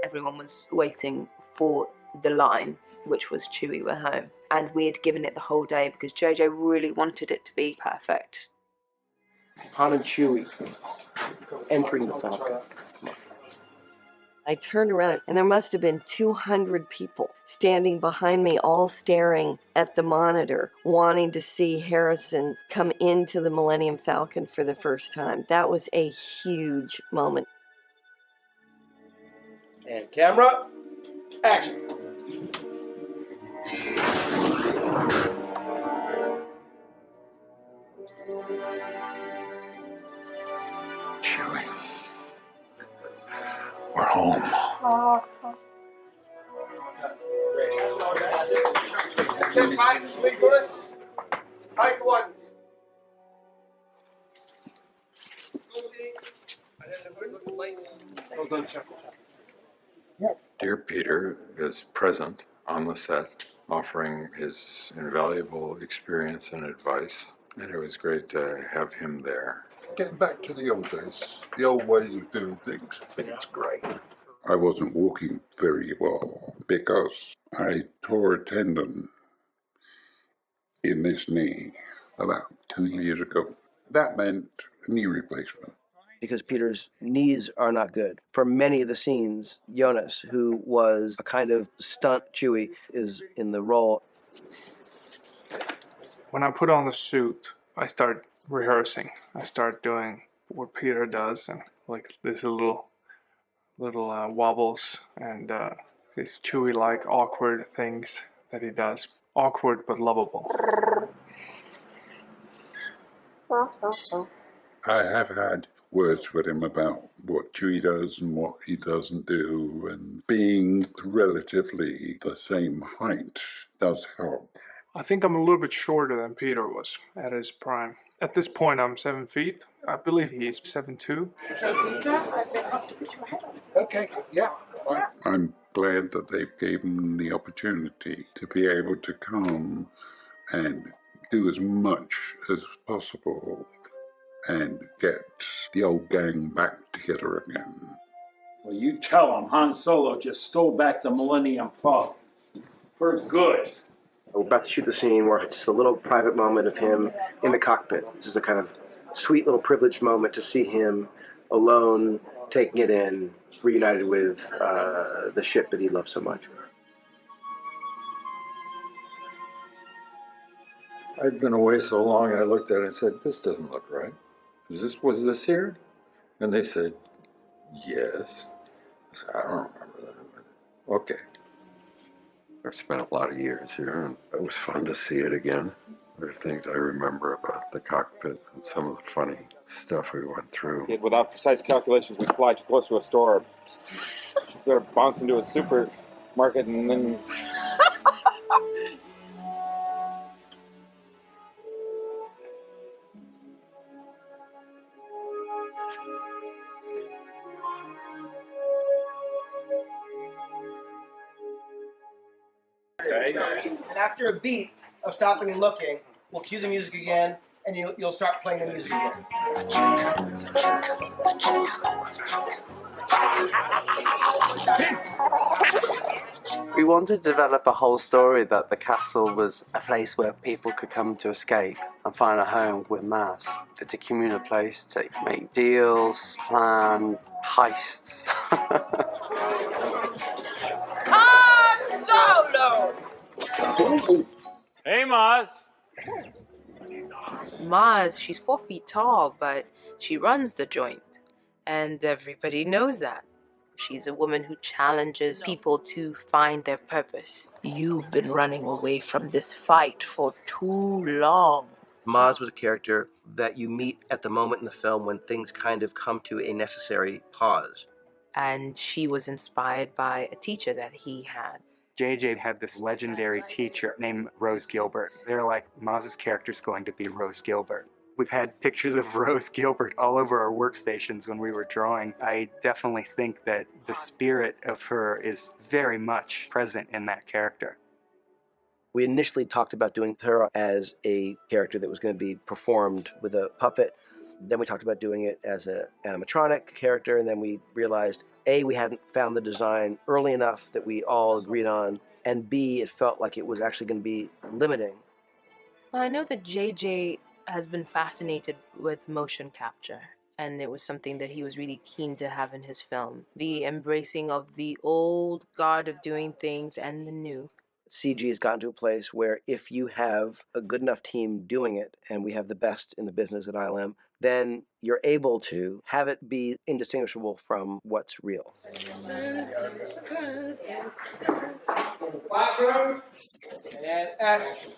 Everyone was waiting for the line, which was Chewie, we're home. And we had given it the whole day because JJ really wanted it to be perfect. Han and Chewie entering the Falcon. I turned around and there must have been 200 people standing behind me, all staring at the monitor, wanting to see Harrison come into the Millennium Falcon for the first time. That was a huge moment. And camera, action. Chewie, we're home. Check Mike, please, Lewis. Mike one. Dear Peter is present on the set, offering his invaluable experience and advice, and it was great to have him there. Getting back to the old days, the old ways of doing things. It's great. I wasn't walking very well because I tore a tendon in this knee about 2 years ago. That meant a knee replacement. Because Peter's knees are not good. For many of the scenes, Jonas, who was a kind of stunt Chewie, is in the role. When I put on the suit, I start rehearsing. I start doing what Peter does, and like these little wobbles and these Chewie-like awkward things that he does. Awkward but lovable. I have had words with him about what Chewie does and what he doesn't do, and being relatively the same height does help. I think I'm a little bit shorter than Peter was at his prime. At this point, I'm 7 feet. I believe he's 7'2". Okay, yeah. I'm glad that they've given him the opportunity to be able to come and do as much as possible and get the old gang back together again. Well, you tell him Han Solo just stole back the Millennium Falcon. For good. We're about to shoot the scene where it's just a little private moment of him in the cockpit. This is a kind of sweet little privileged moment to see him alone, taking it in, reunited with the ship that he loves so much. I'd been away so long, I looked at it and said, this doesn't look right. Was this here? And they said, yes. I said, I don't remember that. But okay. I've spent a lot of years here, and it was fun to see it again. There are things I remember about the cockpit and some of the funny stuff we went through. Without precise calculations, we fly too close to a store, sort of bounce into a supermarket, and then... And after a beat of stopping and looking, we'll cue the music again, and you'll start playing the music again. We wanted to develop a whole story that the castle was a place where people could come to escape and find a home with Maz. It's a communal place to make deals, plan heists. Han Solo! Hey, Maz! Maz, she's 4 feet tall, but she runs the joint. And everybody knows that. She's a woman who challenges people to find their purpose. You've been running away from this fight for too long. Maz was a character that you meet at the moment in the film when things kind of come to a necessary pause. And she was inspired by a teacher that he had. JJ had this legendary teacher named Rose Gilbert. They're like, Maz's character's going to be Rose Gilbert. We've had pictures of Rose Gilbert all over our workstations when we were drawing. I definitely think that the spirit of her is very much present in that character. We initially talked about doing her as a character that was going to be performed with a puppet. Then we talked about doing it as an animatronic character, and then we realized, A, we hadn't found the design early enough that we all agreed on, and B, it felt like it was actually going to be limiting. Well, I know that JJ has been fascinated with motion capture, And it was something that he was really keen to have in his film. The embracing of the old guard of doing things and the new. CG has gotten to a place where if you have a good enough team doing it, and we have the best in the business at ILM, then you're able to have it be indistinguishable from what's real. And action.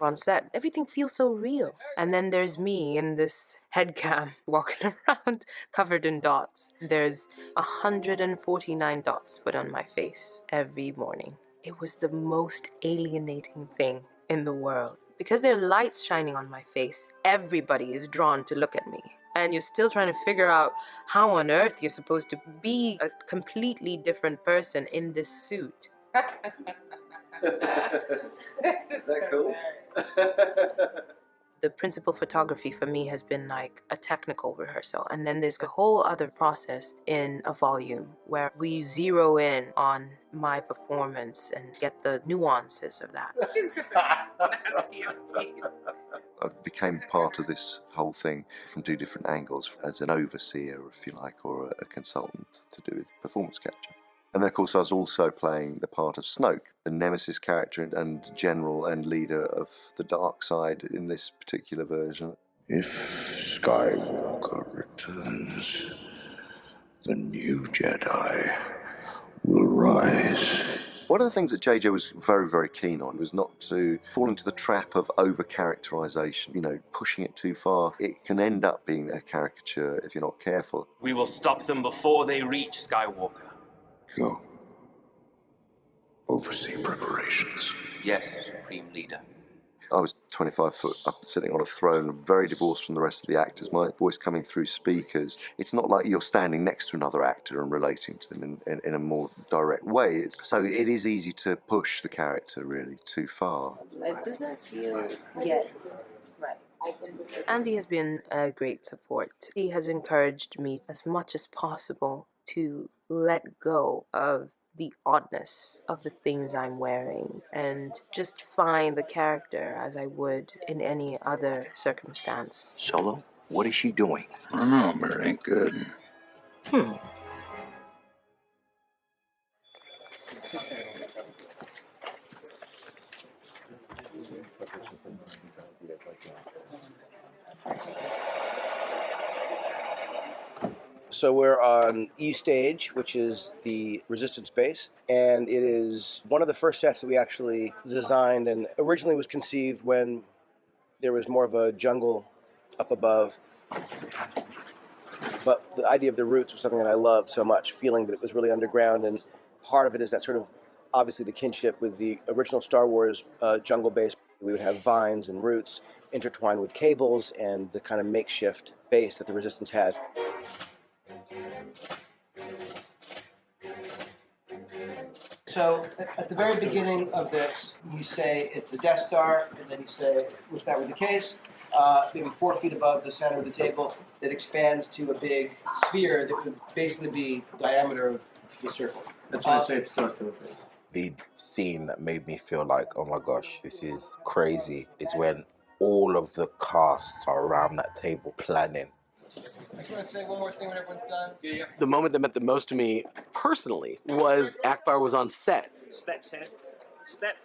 On set, everything feels so real. And then there's me in this head cam walking around covered in dots. There's 149 dots put on my face every morning. It was the most alienating thing in the world. Because there are lights shining on my face, everybody is drawn to look at me. And you're still trying to figure out how on earth you're supposed to be a completely different person in this suit. Is that cool? The principal photography for me has been like a technical rehearsal. And then there's a whole other process in a volume where we zero in on my performance and get the nuances of that. I became part of this whole thing from two different angles, as an overseer, if you like, or a consultant to do with performance capture. And then, of course, I was also playing the part of Snoke, the nemesis character and general and leader of the dark side in this particular version. If Skywalker returns, the new Jedi will rise. One of the things that JJ was very, very keen on was not to fall into the trap of over-characterization, you know, pushing it too far. It can end up being a caricature if you're not careful. We will stop them before they reach Skywalker. Go. Oversee preparations. Yes, Supreme Leader. I was 25 foot up, sitting on a throne, very divorced from the rest of the actors, my voice coming through speakers. It's not like you're standing next to another actor and relating to them in a more direct way. So it is easy to push the character really too far. It doesn't feel yet right. Andy has been a great support. He has encouraged me as much as possible to let go of the oddness of the things I'm wearing and just find the character as I would in any other circumstance. Solo, what is she doing? I don't know, but it ain't good. So we're on E stage, which is the resistance base, and it is one of the first sets that we actually designed, and originally was conceived when there was more of a jungle up above. But the idea of the roots was something that I loved so much, feeling that it was really underground, and part of it is that sort of, obviously the kinship with the original Star Wars jungle base. We would have vines and roots intertwined with cables and the kind of makeshift base that the resistance has. So at the very beginning of this, you say it's a Death Star, and then you say, wish that were the case, maybe 4 feet above the center of the table, that expands to a big sphere that would basically be the diameter of the circle. That's why I say it's dark. The scene that made me feel like, oh my gosh, this is crazy, is when all of the casts are around that table planning. I just want to say one more thing when everyone's done. The moment that meant the most to me personally was Akbar was on set. Step, Sam. Step.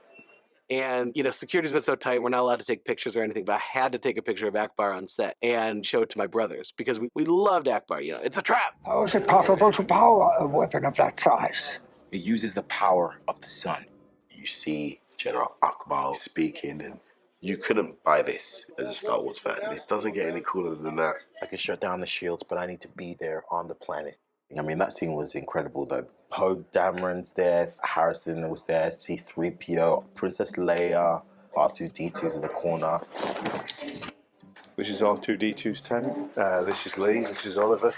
And, you know, security's been so tight, we're not allowed to take pictures or anything, but I had to take a picture of Akbar on set and show it to my brothers because we loved Akbar, you know, it's a trap. How is it possible to power a weapon of that size? It uses the power of the sun. You see General Akbar speaking, and you couldn't buy this as a Star Wars fan. It doesn't get any cooler than that. I can shut down the shields, but I need to be there on the planet. I mean, that scene was incredible, though. Poe Dameron's there, Harrison was there, C-3PO, Princess Leia, R2-D2's in the corner. This is R2-D2's tank. This is Lee, this is Oliver.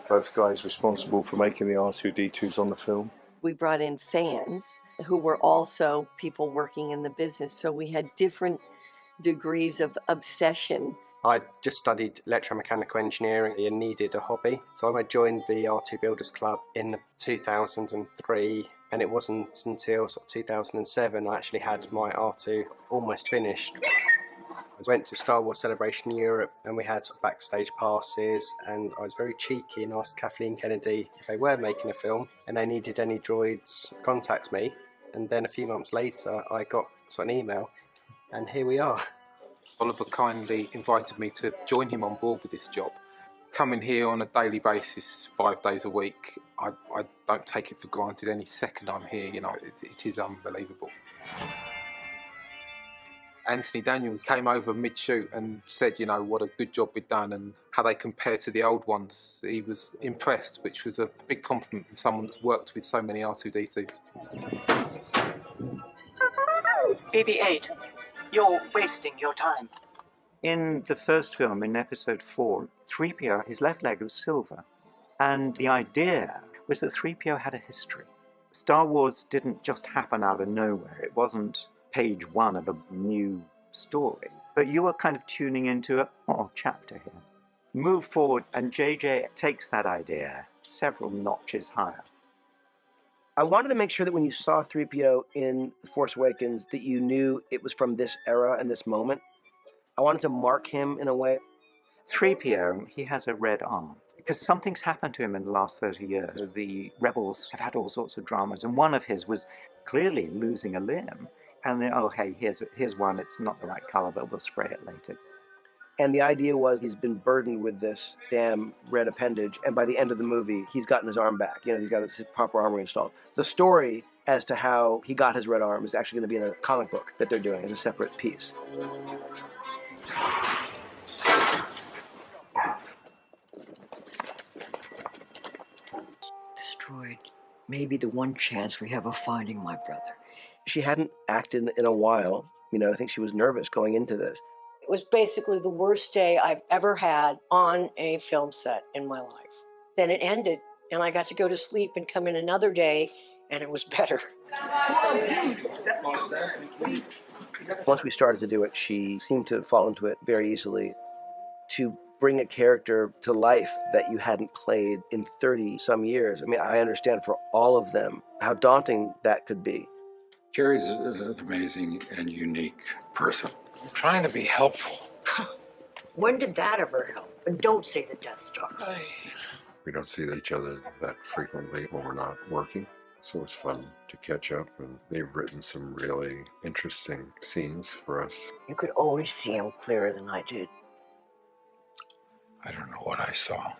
Both guys responsible for making the R2-D2s on the film. We brought in fans who were also people working in the business, so we had different degrees of obsession. I just studied electromechanical engineering and needed a hobby, so I joined the R2 Builders Club in 2003, and it wasn't until sort of 2007 I actually had my R2 almost finished. I went to Star Wars Celebration Europe and we had sort of backstage passes, and I was very cheeky and asked Kathleen Kennedy if they were making a film and they needed any droids, contact me. And then a few months later I got an email, and here we are. Oliver kindly invited me to join him on board with this job. Coming here on a daily basis, 5 days a week, I don't take it for granted any second I'm here. You know, it is unbelievable. Anthony Daniels came over mid-shoot and said, you know, what a good job we'd done and how they compare to the old ones. He was impressed, which was a big compliment from someone that's worked with so many R2-D2s. BB-8, you're wasting your time. In the first film, in episode 4, 3PO, his left leg was silver. And the idea was that 3PO had a history. Star Wars didn't just happen out of nowhere. It wasn't page 1 of a new story. But you were kind of tuning into a chapter here. Move forward, and JJ takes that idea several notches higher. I wanted to make sure that when you saw 3PO in The Force Awakens that you knew it was from this era and this moment. I wanted to mark him in a way. 3PO, he has a red arm. Because something's happened to him in the last 30 years. The rebels have had all sorts of dramas, and one of his was clearly losing a limb. And then, oh, hey, here's one. It's not the right color, but we'll spray it later. And the idea was he's been burdened with this damn red appendage, and by the end of the movie, he's gotten his arm back. You know, he's got his proper arm reinstalled. The story as to how he got his red arm is actually going to be in a comic book that they're doing as a separate piece. Destroyed. Maybe the one chance we have of finding my brother. She hadn't acted in a while. You know, I think she was nervous going into this. It was basically the worst day I've ever had on a film set in my life. Then it ended, and I got to go to sleep and come in another day, and it was better. Once we started to do it, she seemed to fall into it very easily. To bring a character to life that you hadn't played in 30-some years. I mean, I understand for all of them how daunting that could be. Jerry's an amazing and unique person. I'm trying to be helpful. When did that ever help? And don't say the Death Star. We don't see each other that frequently when we're not working, so it's fun to catch up, and they've written some really interesting scenes for us. You could always see him clearer than I did. I don't know what I saw.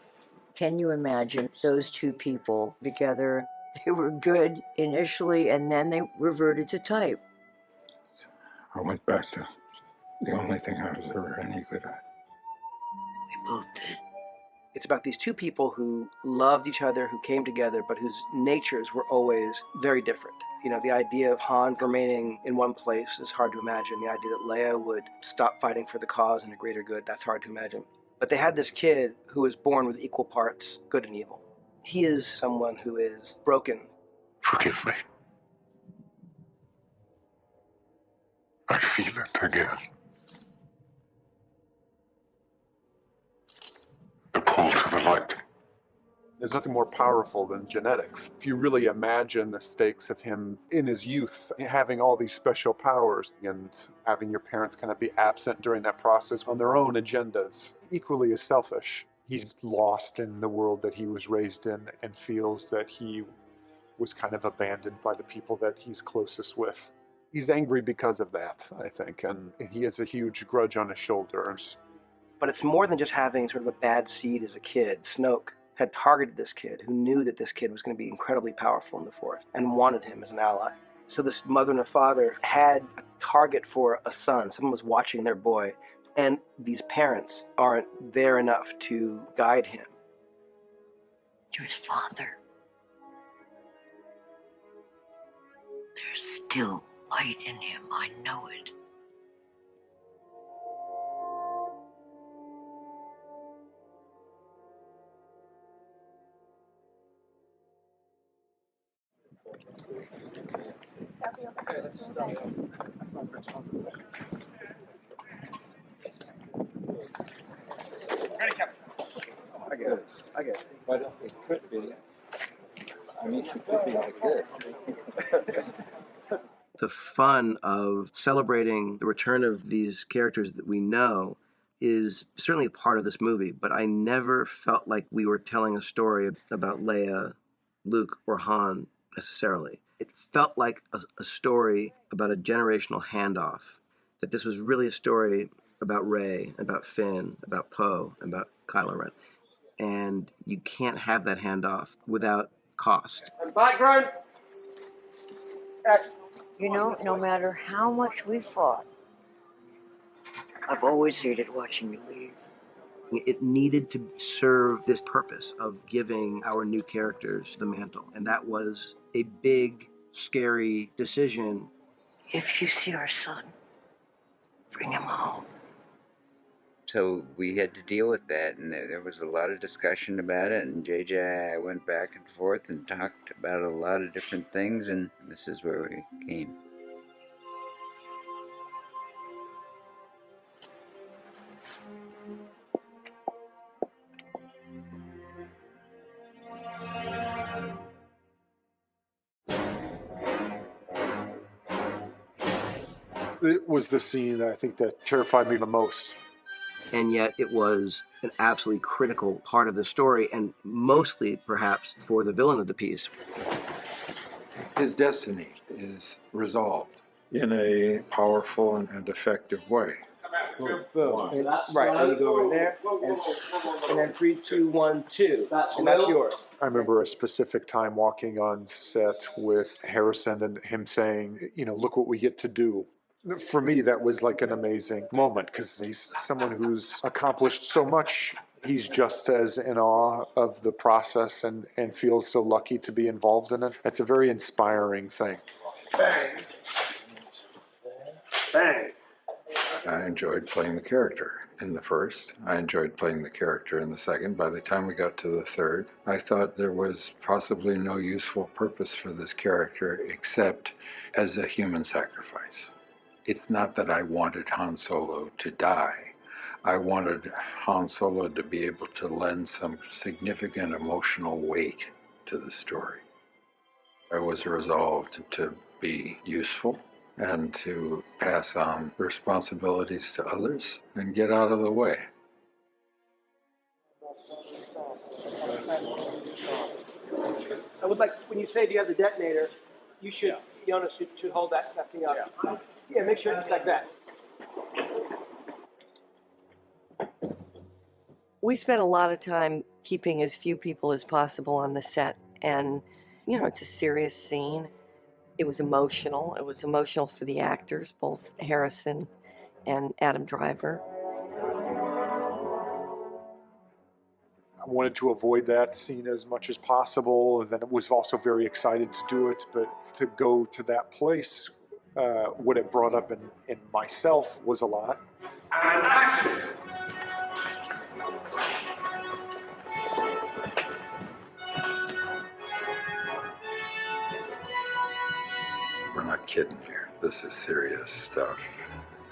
Can you imagine those two people together? They were good initially, and then they reverted to type. I went back to the only thing I was ever any good at. We both did. It's about these two people who loved each other, who came together, but whose natures were always very different. You know, the idea of Han remaining in one place is hard to imagine. The idea that Leia would stop fighting for the cause and a greater good, that's hard to imagine. But they had this kid who was born with equal parts good and evil. He is someone who is broken. Forgive me. I feel it again. The pull to the light. There's nothing more powerful than genetics. If you really imagine the stakes of him in his youth, having all these special powers and having your parents kind of be absent during that process on their own agendas, equally as selfish. He's lost in the world that he was raised in and feels that he was kind of abandoned by the people that he's closest with. He's angry because of that, I think, and he has a huge grudge on his shoulders. But it's more than just having sort of a bad seed as a kid. Snoke had targeted this kid who knew that this kid was going to be incredibly powerful in the Force and wanted him as an ally. So this mother and a father had a target for a son. Someone was watching their boy, and these parents aren't there enough to guide him. You're his father. There's still light in him. I know it. Ready, Captain. I get it. But it could be. I mean, it could be like this. The fun of celebrating the return of these characters that we know is certainly a part of this movie, but I never felt like we were telling a story about Leia, Luke, or Han necessarily. It felt like a story about a generational handoff, that this was really a story about Rey, about Finn, about Poe, about Kylo Ren. And you can't have that handoff without cost. Background. You know, no matter how much we fought, I've always hated watching you leave. It needed to serve this purpose of giving our new characters the mantle. And that was a big, scary decision. If you see our son, bring him home. So we had to deal with that, and there was a lot of discussion about it, and JJ and I went back and forth and talked about a lot of different things, and this is where we came. It was the scene that I think that terrified me the most. And yet it was an absolutely critical part of the story, and mostly perhaps for the villain of the piece. His destiny is resolved in a powerful and effective way. Boom. Right, and you go over there, and then 3, 2, 1, 2, and that's yours. I remember a specific time walking on set with Harrison and him saying, look what we get to do. For me, that was like an amazing moment because he's someone who's accomplished so much. He's just as in awe of the process and feels so lucky to be involved in it. It's a very inspiring thing. Bang. Bang. I enjoyed playing the character in the first. I enjoyed playing the character in the second. By the time we got to the third, I thought there was possibly no useful purpose for this character except as a human sacrifice. It's not that I wanted Han Solo to die. I wanted Han Solo to be able to lend some significant emotional weight to the story. I was resolved to be useful and to pass on responsibilities to others and get out of the way. I would like, when you say you have the detonator, you should, Jonas should hold that thing up. Yeah, make sure it's like that. We spent a lot of time keeping as few people as possible on the set, and it's a serious scene. It was emotional. It was emotional for the actors, both Harrison and Adam Driver. I wanted to avoid that scene as much as possible, and then it was also very excited to do it, but to go to that place, what it brought up in myself was a lot. And action! We're not kidding here. This is serious stuff,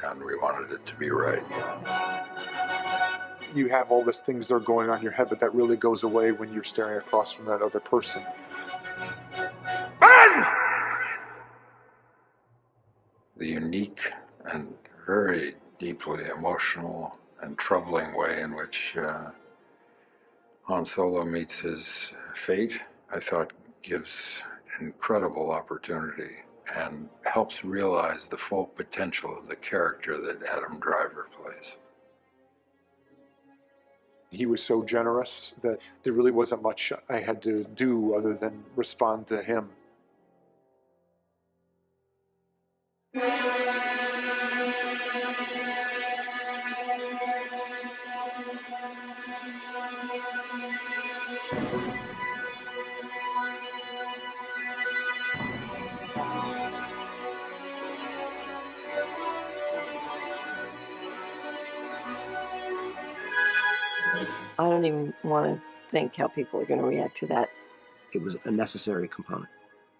and we wanted it to be right. You have all these things that are going on in your head, but that really goes away when you're staring across from that other person. The unique and very deeply emotional and troubling way in which Han Solo meets his fate, I thought gives incredible opportunity and helps realize the full potential of the character that Adam Driver plays. He was so generous that there really wasn't much I had to do other than respond to him. I don't even want to think how people are going to react to that. It was a necessary component.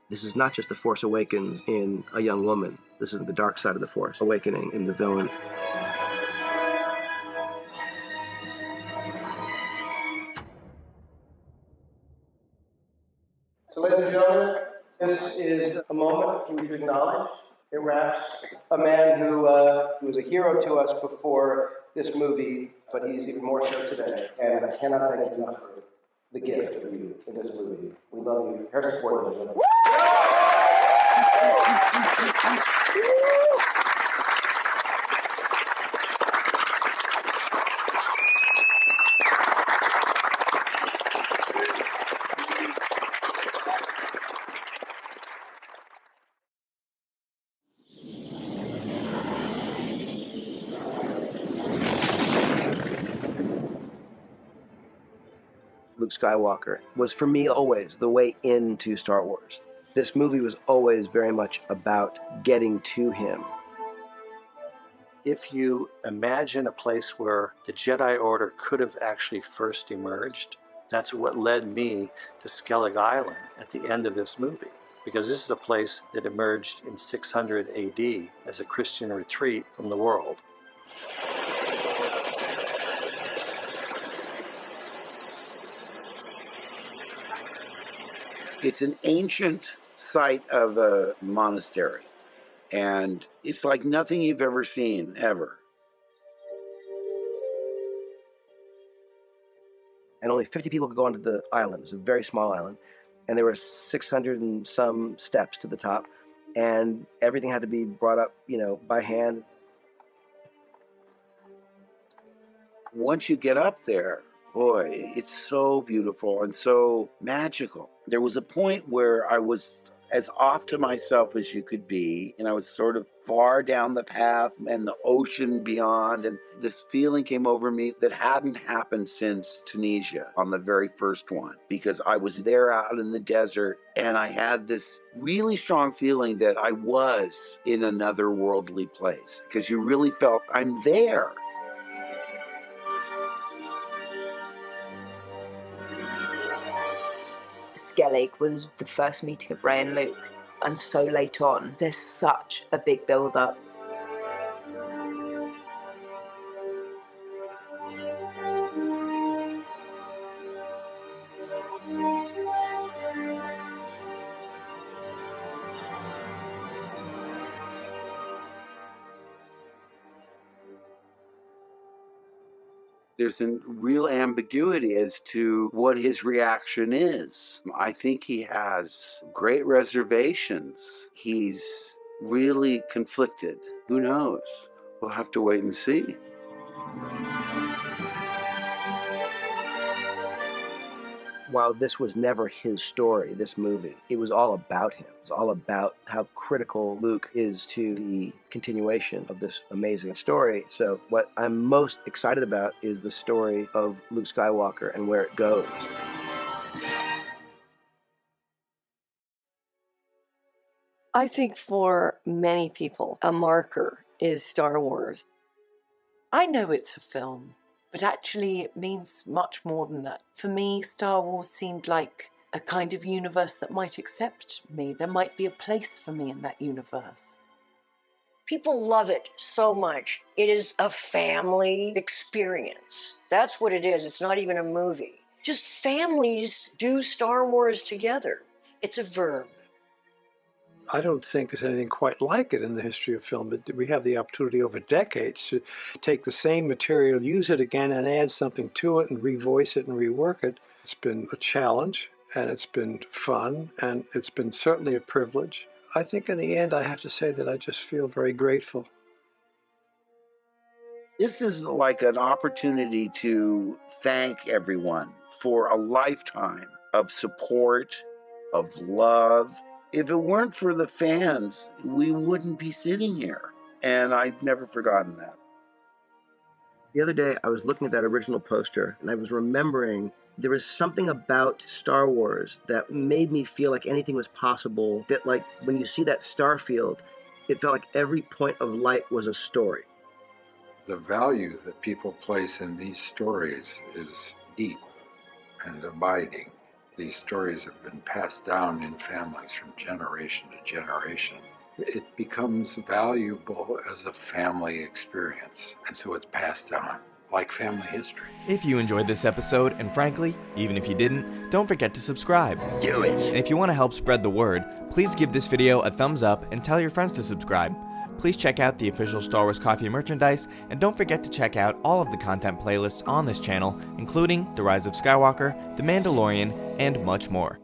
This is not just the Force Awakens in a young woman. This is the dark side of the Force awakening in the villain. So ladies and gentlemen, this is a moment for you to acknowledge It wraps a man who was a hero to us before this movie, but he's even more so today. And I cannot thank you enough for the gift of you in this movie. We love you. Harrison Ford. Luke Skywalker was for me always the way into Star Wars. This movie was always very much about getting to him. If you imagine a place where the Jedi Order could have actually first emerged, that's what led me to Skellig Island at the end of this movie. Because this is a place that emerged in 600 AD as a Christian retreat from the world. It's an ancient site of a monastery, and it's like nothing you've ever seen, ever. And only 50 people could go onto the island. It was a very small island. And there were 600 and some steps to the top. And everything had to be brought up, by hand. Once you get up there, boy, it's so beautiful and so magical. There was a point where I was as off to myself as you could be, and I was sort of far down the path and the ocean beyond, and this feeling came over me that hadn't happened since Tunisia on the very first one, because I was there out in the desert and I had this really strong feeling that I was in another worldly place, because you really felt I'm there. Skellig was the first meeting of Rey and Luke, and so late on, there's such a big build-up. There's a real ambiguity as to what his reaction is. I think he has great reservations. He's really conflicted. Who knows? We'll have to wait and see. While this was never his story, this movie, it was all about him. It was all about how critical Luke is to the continuation of this amazing story. So what I'm most excited about is the story of Luke Skywalker and where it goes. I think for many people, a marker is Star Wars. I know it's a film, but actually it means much more than that. For me, Star Wars seemed like a kind of universe that might accept me. There might be a place for me in that universe. People love it so much. It is a family experience. That's what it is. It's not even a movie. Just families do Star Wars together. It's a verb. I don't think there's anything quite like it in the history of film. We have the opportunity over decades to take the same material, use it again, and add something to it and revoice it and rework it. It's been a challenge, and it's been fun, and it's been certainly a privilege. I think in the end, I have to say that I just feel very grateful. This is like an opportunity to thank everyone for a lifetime of support, of love. If it weren't for the fans, we wouldn't be sitting here. And I've never forgotten that. The other day, I was looking at that original poster, and I was remembering there was something about Star Wars that made me feel like anything was possible, that like when you see that star field, it felt like every point of light was a story. The value that people place in these stories is deep and abiding. These stories have been passed down in families from generation to generation. It becomes valuable as a family experience, and so it's passed on like family history. If you enjoyed this episode, and frankly, even if you didn't, don't forget to subscribe. Do it! And if you want to help spread the word, please give this video a thumbs up and tell your friends to subscribe. Please check out the official Star Wars Coffee merchandise, and don't forget to check out all of the content playlists on this channel, including The Rise of Skywalker, The Mandalorian, and much more.